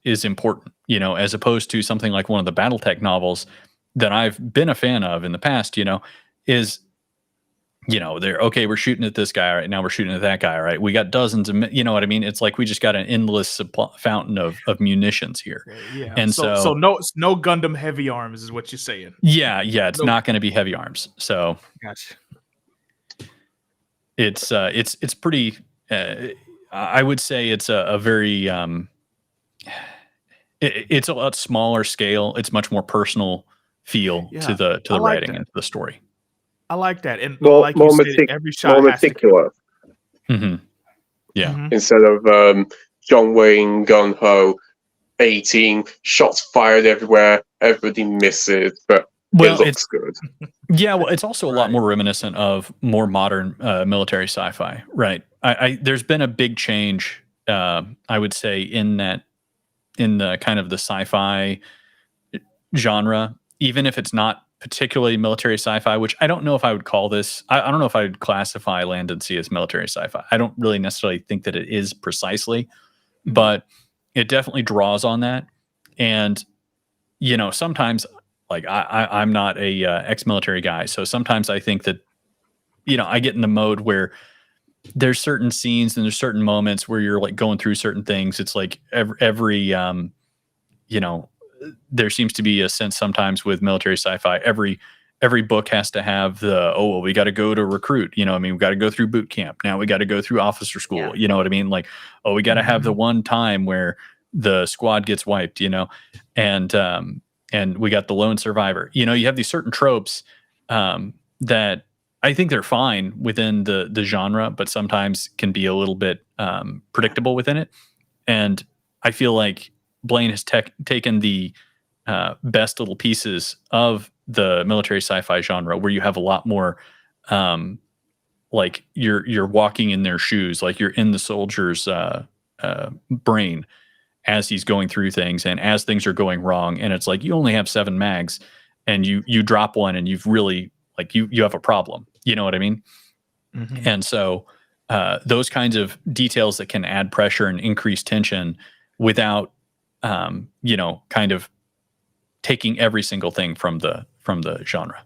important, you know, as opposed to something like one of the BattleTech novels that I've been a fan of in the past, you know, is, you know, they're okay, we're shooting at this guy right now, we're shooting at that guy, right? We got dozens of, you know what I mean? It's like we just got an endless fountain of munitions here. Yeah. And so no Gundam heavy arms is what you're saying. Yeah, it's not going to be heavy arms. So gotcha. It's pretty. I would say it's a very. It's a lot smaller scale. It's much more personal feel to the writing and to the story. I like that, and more, like you said, every shot more has meticulous. Yeah. Instead of John Wayne gun ho, 18 shots fired everywhere, everybody misses, but Well, it looks good. Yeah, well, it's also a lot Right. more reminiscent of more modern military sci-fi, right? There's been a big change, I would say, in the kind of the sci-fi genre, even if it's not particularly military sci-fi, which I don't know if I would call this. I don't know if I would classify Land and Sea as military sci-fi. I don't really necessarily think that it is precisely, but it definitely draws on that. And sometimes, like I'm not a ex-military guy, so sometimes I think that I get in the mode where there's certain scenes and there's certain moments where you're like going through certain things. It's like every there seems to be a sense sometimes with military sci-fi. Every book has to have we got to go to recruit. I mean, we got to go through boot camp. Now we got to go through officer school. Yeah. You know what I mean? Like, we got to have the one time where the squad gets wiped. And we got the lone survivor. You have these certain tropes that I think they're fine within the genre, but sometimes can be a little bit predictable within it. And I feel like Blaine has taken the best little pieces of the military sci-fi genre, where you have a lot more like you're walking in their shoes, like you're in the soldier's brain as he's going through things and as things are going wrong. And it's like, you only have 7 mags and you drop one and you've really, like, you have a problem. You know what I mean? Mm-hmm. And so those kinds of details that can add pressure and increase tension without, kind of taking every single thing from the genre.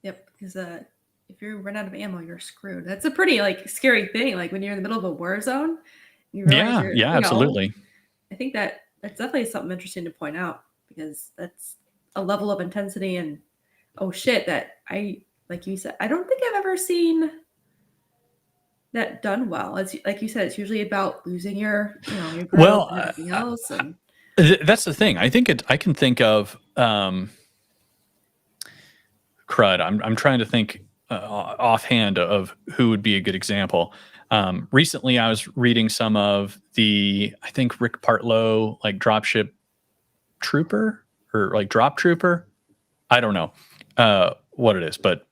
Yep, because if you run out of ammo, you're screwed. That's a pretty scary thing. Like when you're in the middle of a war zone, you realize Yeah, absolutely. I think that's definitely something interesting to point out, because that's a level of intensity and shit that like you said, I don't think I've ever seen that done well. It's like you said, it's usually about losing your growth Well, and everything else. And that's the thing. I think I can think of crud. I'm trying to think offhand of who would be a good example. Recently, I was reading some of I think Rick Partlow, like Dropship Trooper or like Drop Trooper. I don't know what it is, but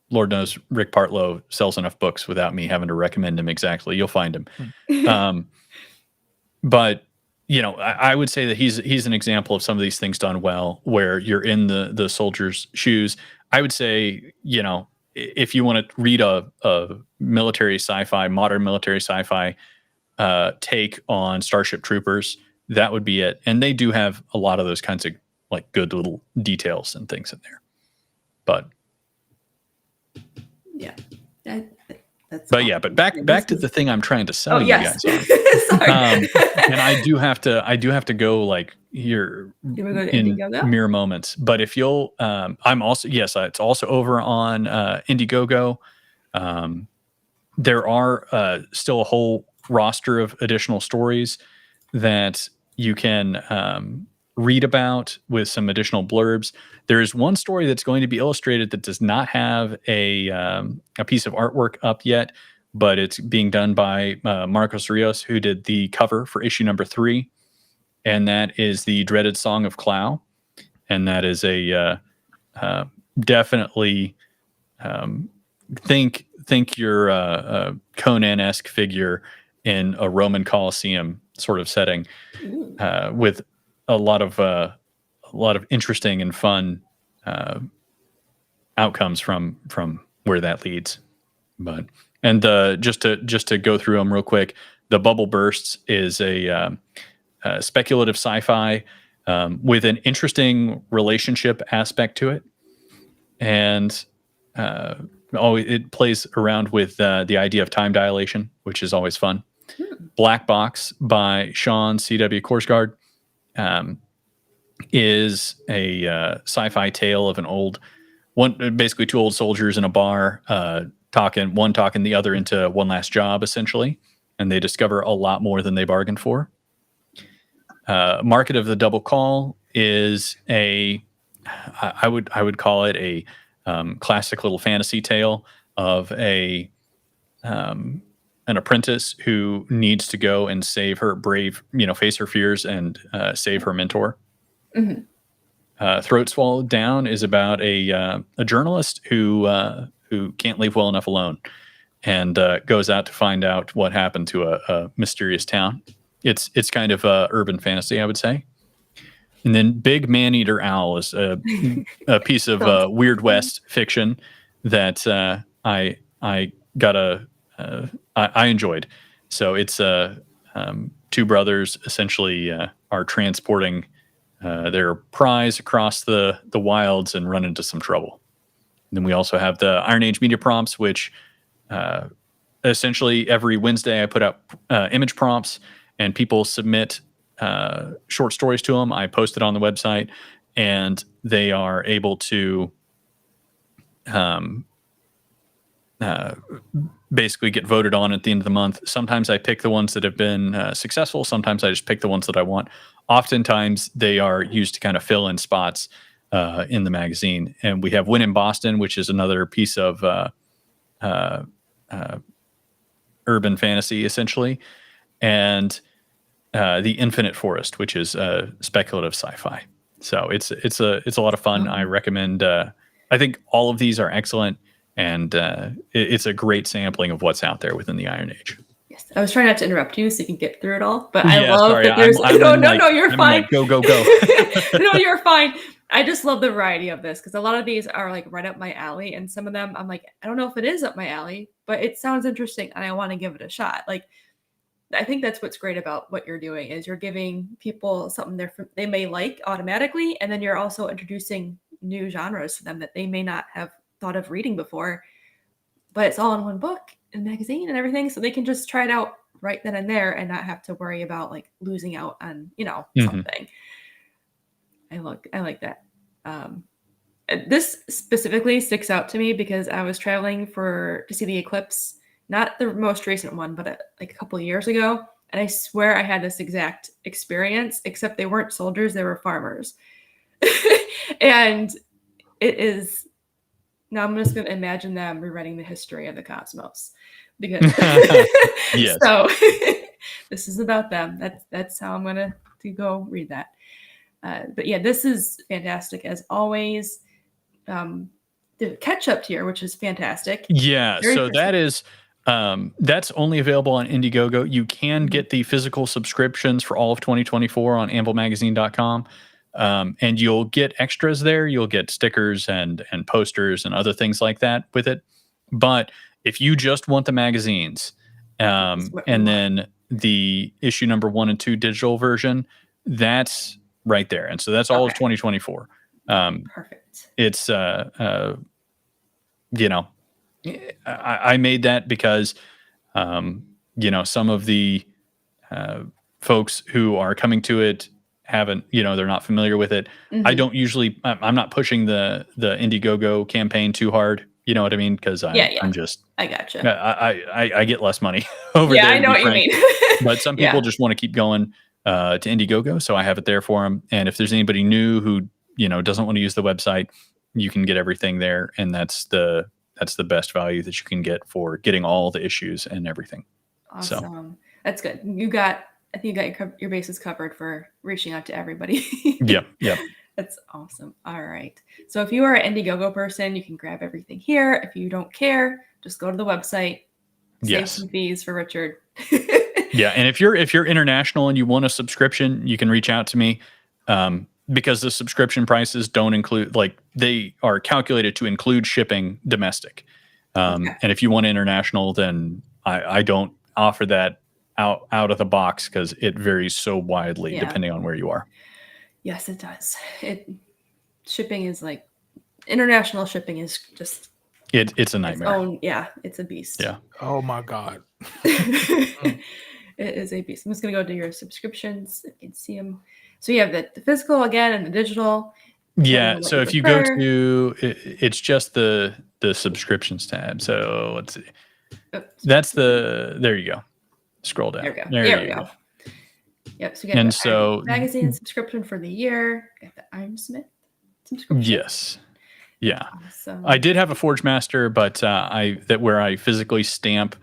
Lord knows Rick Partlow sells enough books without me having to recommend him exactly. You'll find him. But I would say that he's an example of some of these things done well, where you're in the soldier's shoes. I would say, if you want to read a military sci-fi, modern military sci-fi take on Starship Troopers, that would be it. And they do have a lot of those kinds of like good little details and things in there. But yeah, but back to the thing I'm trying to sell you yes. guys on. Sorry. And I do have to go like here in mere moments. But if you'll, I'm also, yes, it's also over on Indiegogo. There are still a whole roster of additional stories that you can read about with some additional blurbs. There is one story that's going to be illustrated that does not have a piece of artwork up yet, but it's being done by Marcos Rios, who did the cover for issue number 3, and that is the dreaded Song of Clow, and that is a definitely think your Conan-esque figure in a Roman Colosseum sort of setting, with a lot of interesting and fun outcomes from where that leads. But just to go through them real quick, the Bubble Bursts is a speculative sci-fi with an interesting relationship aspect to it, and it plays around with the idea of time dilation, which is always fun. Black Box by Sean C.W. Korsgaard is a sci-fi tale of basically 2 old soldiers in a bar talking the other into one last job, essentially, and they discover a lot more than they bargained for. Market of the Double Call is I would call it a classic little fantasy tale of an apprentice who needs to go and save her face her fears and save her mentor. Mm-hmm. Throat Swallowed Down is about a journalist who can't leave well enough alone, and goes out to find out what happened to a mysterious town. It's kind of urban fantasy, I would say. And then Big Man-Eater Owl is a piece of Weird West fiction that I enjoyed. So it's two brothers essentially are transporting their prize across the wilds and run into some trouble. And then we also have the Iron Age media prompts, which essentially every Wednesday I put out image prompts, and people submit short stories to them. I post it on the website, and they are able to basically get voted on at the end of the month. Sometimes I pick the ones that have been successful. Sometimes I just pick the ones that I want. Oftentimes they are used to kind of fill in spots in the magazine. And we have Win in Boston, which is another piece of urban fantasy, essentially, and The Infinite Forest, which is speculative sci-fi. So it's a lot of fun. I recommend. I think all of these are excellent, and it's a great sampling of what's out there within the Iron Age. Yes, I was trying not to interrupt you so you can get through it all, but Yeah, I love sorry, that there's. No, you're I'm fine. like, go. No, you're fine. I just love the variety of this because a lot of these are like right up my alley, and some of them I'm like, I don't know if it is up my alley, but it sounds interesting and I want to give it a shot. Like, I think that's what's great about what you're doing is you're giving people something they may like automatically, and then you're also introducing new genres to them that they may not have thought of reading before, but it's all in one book and magazine and everything, so they can just try it out right then and there and not have to worry about like losing out on something. I like that. This specifically sticks out to me because I was traveling to see the eclipse, not the most recent one, but like a couple of years ago. And I swear I had this exact experience, except they weren't soldiers, they were farmers. And it is, now I'm just going to imagine them rewriting the history of the cosmos. Because Yes. So this is about them. That's how I'm going to go read that. But yeah, this is fantastic as always. The catch-up tier, which is fantastic. Yeah, Very so that is that's only available on Indiegogo. You can get the physical subscriptions for all of 2024 on anvilmagazine.com. And you'll get extras there. You'll get stickers and posters and other things like that with it. But if you just want the magazines, and then the issue number 1 and 2 digital version, that's right there. And so that's all of 2024. Perfect. It's I made that because some of the folks who are coming to it haven't, they're not familiar with it. I don't usually, I'm not pushing the Indiegogo campaign too hard. You know what I mean? Because I'm just, I gotcha. I get less money over there. Yeah, I know what you mean. But some people just want to keep going to Indiegogo, so I have it there for them. And if there's anybody new who doesn't want to use the website, you can get everything there, and that's the best value that you can get for getting all the issues and everything. Awesome. So. That's good. I think you got your bases covered for reaching out to everybody. Yep. That's awesome. All right. So if you are an Indiegogo person, you can grab everything here. If you don't care, just go to the website. Save some fees for Richard. Yeah, and if you're international and you want a subscription, you can reach out to me, because the subscription prices don't include, they are calculated to include shipping domestic. And if you want international, then I don't offer that out of the box because it varies so widely depending on where you are. Yes, it does. Shipping is international shipping is just it's a nightmare. It's a beast. Yeah. Oh my God. It is a beast. I'm just gonna go to your subscriptions. You can see them. So you have the physical again and the digital. Yeah. So if you go to, it's just the subscriptions tab. So let's see. That's there you go. Scroll down. There we go. Yep. So you get the magazine subscription for the year. Got the Iron Smith subscription. Yes. Yeah. Awesome. I did have a Forge Master, but where I physically stamp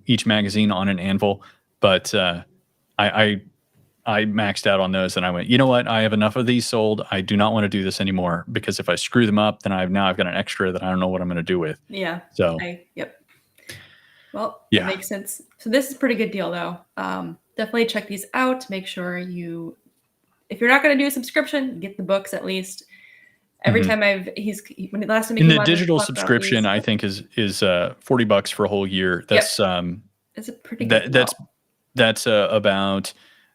each magazine on an anvil. But I I maxed out on those, and I went, you know what? I have enough of these sold. I do not want to do this anymore, because if I screw them up, then I've got an extra that I don't know what I'm going to do with. Yeah. So Yep. Well, Yeah. That makes sense. So this is a pretty good deal, though. Definitely check these out. Make sure if you're not going to do a subscription, get the books at least. Every time when the last time he in came the on to digital talk about subscription, these- I think is $40 for a whole year. That's it's a pretty good deal. that's about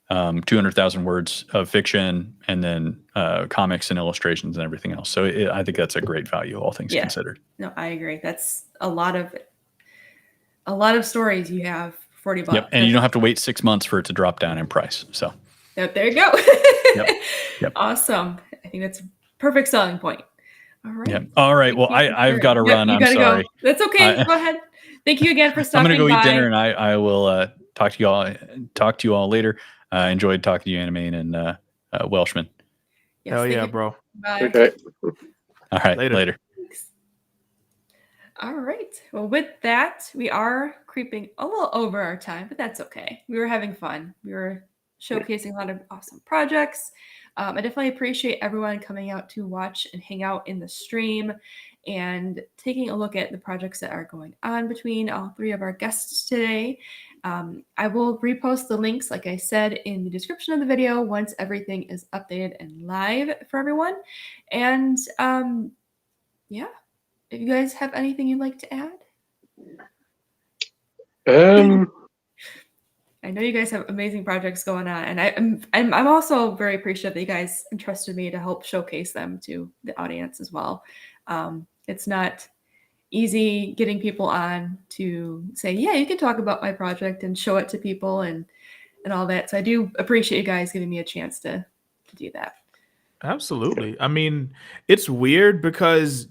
200,000 words of fiction, and then comics and illustrations and everything else. So I think that's a great value, all things considered. No, I agree. That's a lot of stories you have for $40. Yep, and you don't have to wait 6 months for it to drop down in price. So Yep, there you go. Yep. Awesome. I think that's a perfect selling point. All right. Yep. All right. Well, I've got to run. I'm sorry. Go. That's okay. Go ahead. Thank you again for stopping by. I'm going to go eat dinner, and I will talk to you all later. I enjoyed talking to you, Animaine and Welshman. Yes, Hell yeah, you. bro. Bye. Okay. All right. Later. Thanks. All right. Well, with that, we are creeping a little over our time, but that's okay. We were having fun. We were showcasing a lot of awesome projects. I definitely appreciate everyone coming out to watch and hang out in the stream and taking a look at the projects that are going on between all three of our guests today. I will repost the links, like I said, in the description of the video once everything is updated and live for everyone. And yeah, if you guys have anything you'd like to add? I know you guys have amazing projects going on, and I'm also very appreciative that you guys entrusted me to help showcase them to the audience as well. It's not easy getting people on to say, yeah, you can talk about my project and show it to people and all that. So I do appreciate you guys giving me a chance to do that. Absolutely. I mean, it's weird because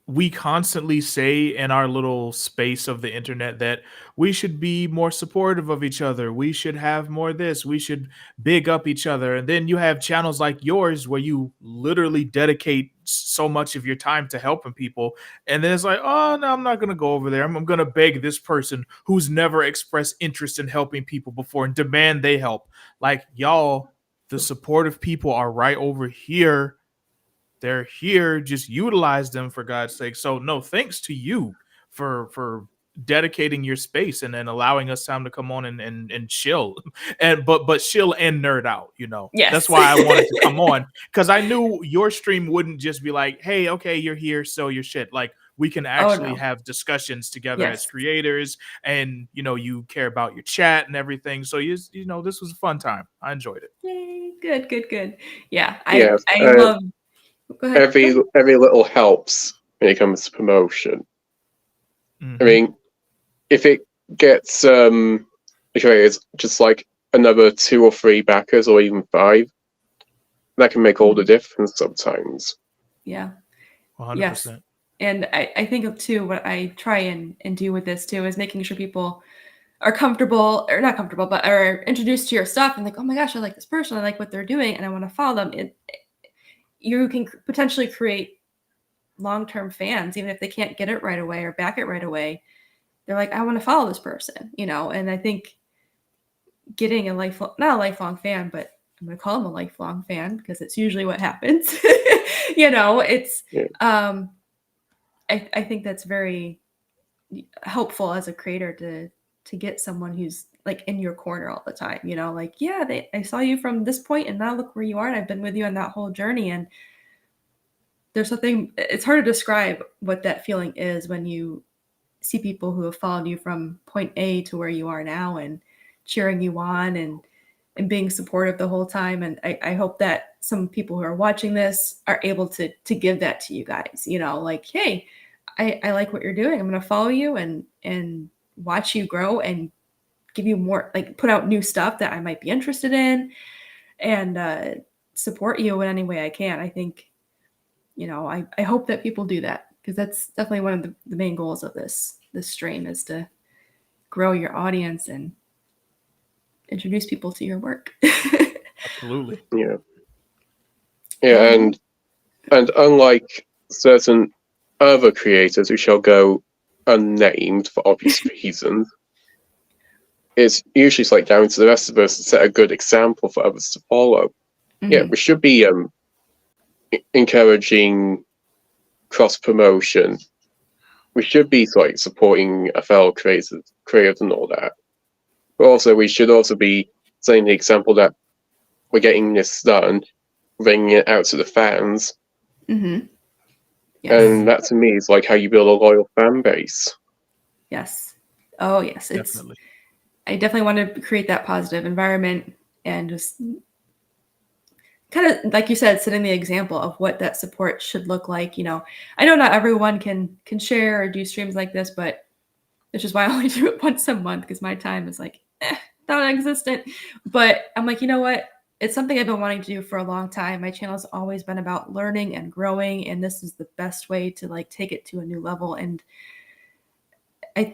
we constantly say in our little space of the internet that we should be more supportive of each other. We should have more of this. We should big up each other. And then you have channels like yours where you literally dedicate so much of your time to helping people. And then it's like, oh, no, I'm not going to go over there. I'm going to beg this person who's never expressed interest in helping people before and demand they help. Like, y'all, the supportive people are right over here. They're here. Just utilize them, for God's sake. So no, thanks to you for dedicating your space and then allowing us time to come on and chill but chill and nerd out, you know. Yes. That's why I wanted to come on, because I knew your stream wouldn't just be like, hey, okay, you're here, so your shit. Like, we can actually have discussions together as creators, and you know, you care about your chat and everything. So you know, this was a fun time. I enjoyed it. Yay, good. Yeah, I love. Go ahead. Every little helps when it comes to promotion. I mean, if it gets it's just like another 2 or 3 backers, or even 5, that can make all the difference sometimes. Yeah. 100%. Yes. And I think too, what I try and do with this too is making sure people are comfortable, or not comfortable, but are introduced to your stuff and like, oh my gosh, I like this person, I like what they're doing, and I want to follow them. You can potentially create long-term fans, even if they can't get it right away or back it right away. They're like, I want to follow this person, you know. And I think getting not a lifelong fan, but I'm going to call them a lifelong fan because it's usually what happens. You know, it's I think that's very helpful as a creator to get someone who's like in your corner all the time, you know, like, yeah, I saw you from this point and now look where you are, and I've been with you on that whole journey. And there's something, it's hard to describe what that feeling is when you see people who have followed you from point A to where you are now and cheering you on and being supportive the whole time. And I hope that some people who are watching this are able to give that to you guys, you know, like, hey, I like what you're doing. I'm going to follow you and watch you grow and give you more, like, put out new stuff that I might be interested in, and support you in any way I can. I think, you know, I hope that people do that, because that's definitely one of the main goals of this stream, is to grow your audience and introduce people to your work. Absolutely. Yeah, and unlike certain other creators who shall go unnamed for obvious reasons, it's usually like down to the rest of us to set a good example for others to follow. Yeah, we should be encouraging cross promotion. We should be like supporting a fellow creators and all that. But also, we should also be setting the example that we're getting this done, bringing it out to the fans, Yes. and that to me is like how you build a loyal fan base. Yes. Oh, yes. Definitely. I definitely want to create that positive environment and just kind of, like you said, setting the example of what that support should look like. You know, I know not everyone can share or do streams like this, but it's just why I only do it once a month because my time is like non-existent. But I'm like, you know what? It's something I've been wanting to do for a long time. My channel has always been about learning and growing, and this is the best way to like take it to a new level. And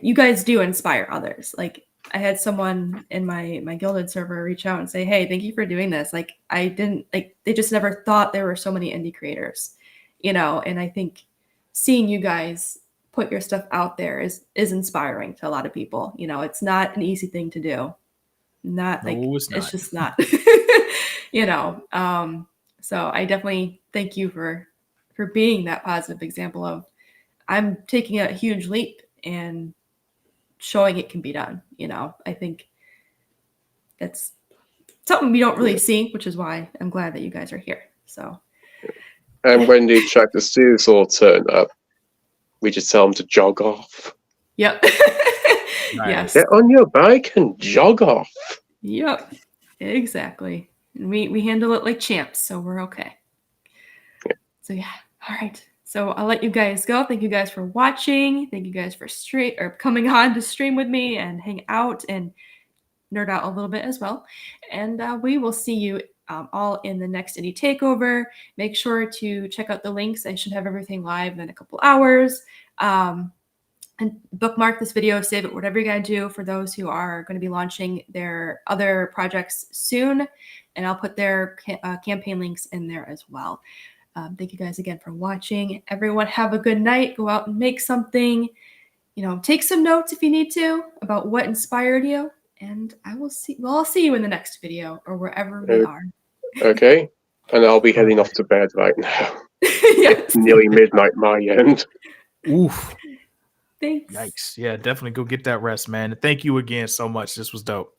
you guys do inspire others. Like I had someone in my Gilded server reach out and say, "Hey, thank you for doing this." Like I didn't like they just never thought there were so many indie creators, you know. And I think seeing you guys put your stuff out there is inspiring to a lot of people. You know, it's not an easy thing to do. Not like No, it's not. It's just not. You know. So I definitely thank you for being that positive example of I'm taking a huge leap and showing it can be done. You know, I think that's something we don't really see, which is why I'm glad that you guys are here. So, and when the attractor students all turn up, we just tell them to jog off. Yep. Nice. Yes. Get on your bike and jog off. Yep. Exactly. And we handle it like champs, so we're okay. Yeah. So yeah. All right. So I'll let you guys go. Thank you guys for watching. Thank you guys for coming on to stream with me and hang out and nerd out a little bit as well. And we will see you all in the next Indie Takeover. Make sure to check out the links. I should have everything live in a couple hours. And bookmark this video, save it, whatever you're going to do for those who are going to be launching their other projects soon. And I'll put their campaign links in there as well. Thank you guys again for watching. Everyone have a good night. Go out and make something. You know, take some notes if you need to about what inspired you. And I'll see you in the next video or wherever we are. Okay. And I'll be heading off to bed right now. Yes. It's nearly midnight my end. Oof. Thanks. Yikes. Yeah, definitely go get that rest, man. Thank you again so much. This was dope.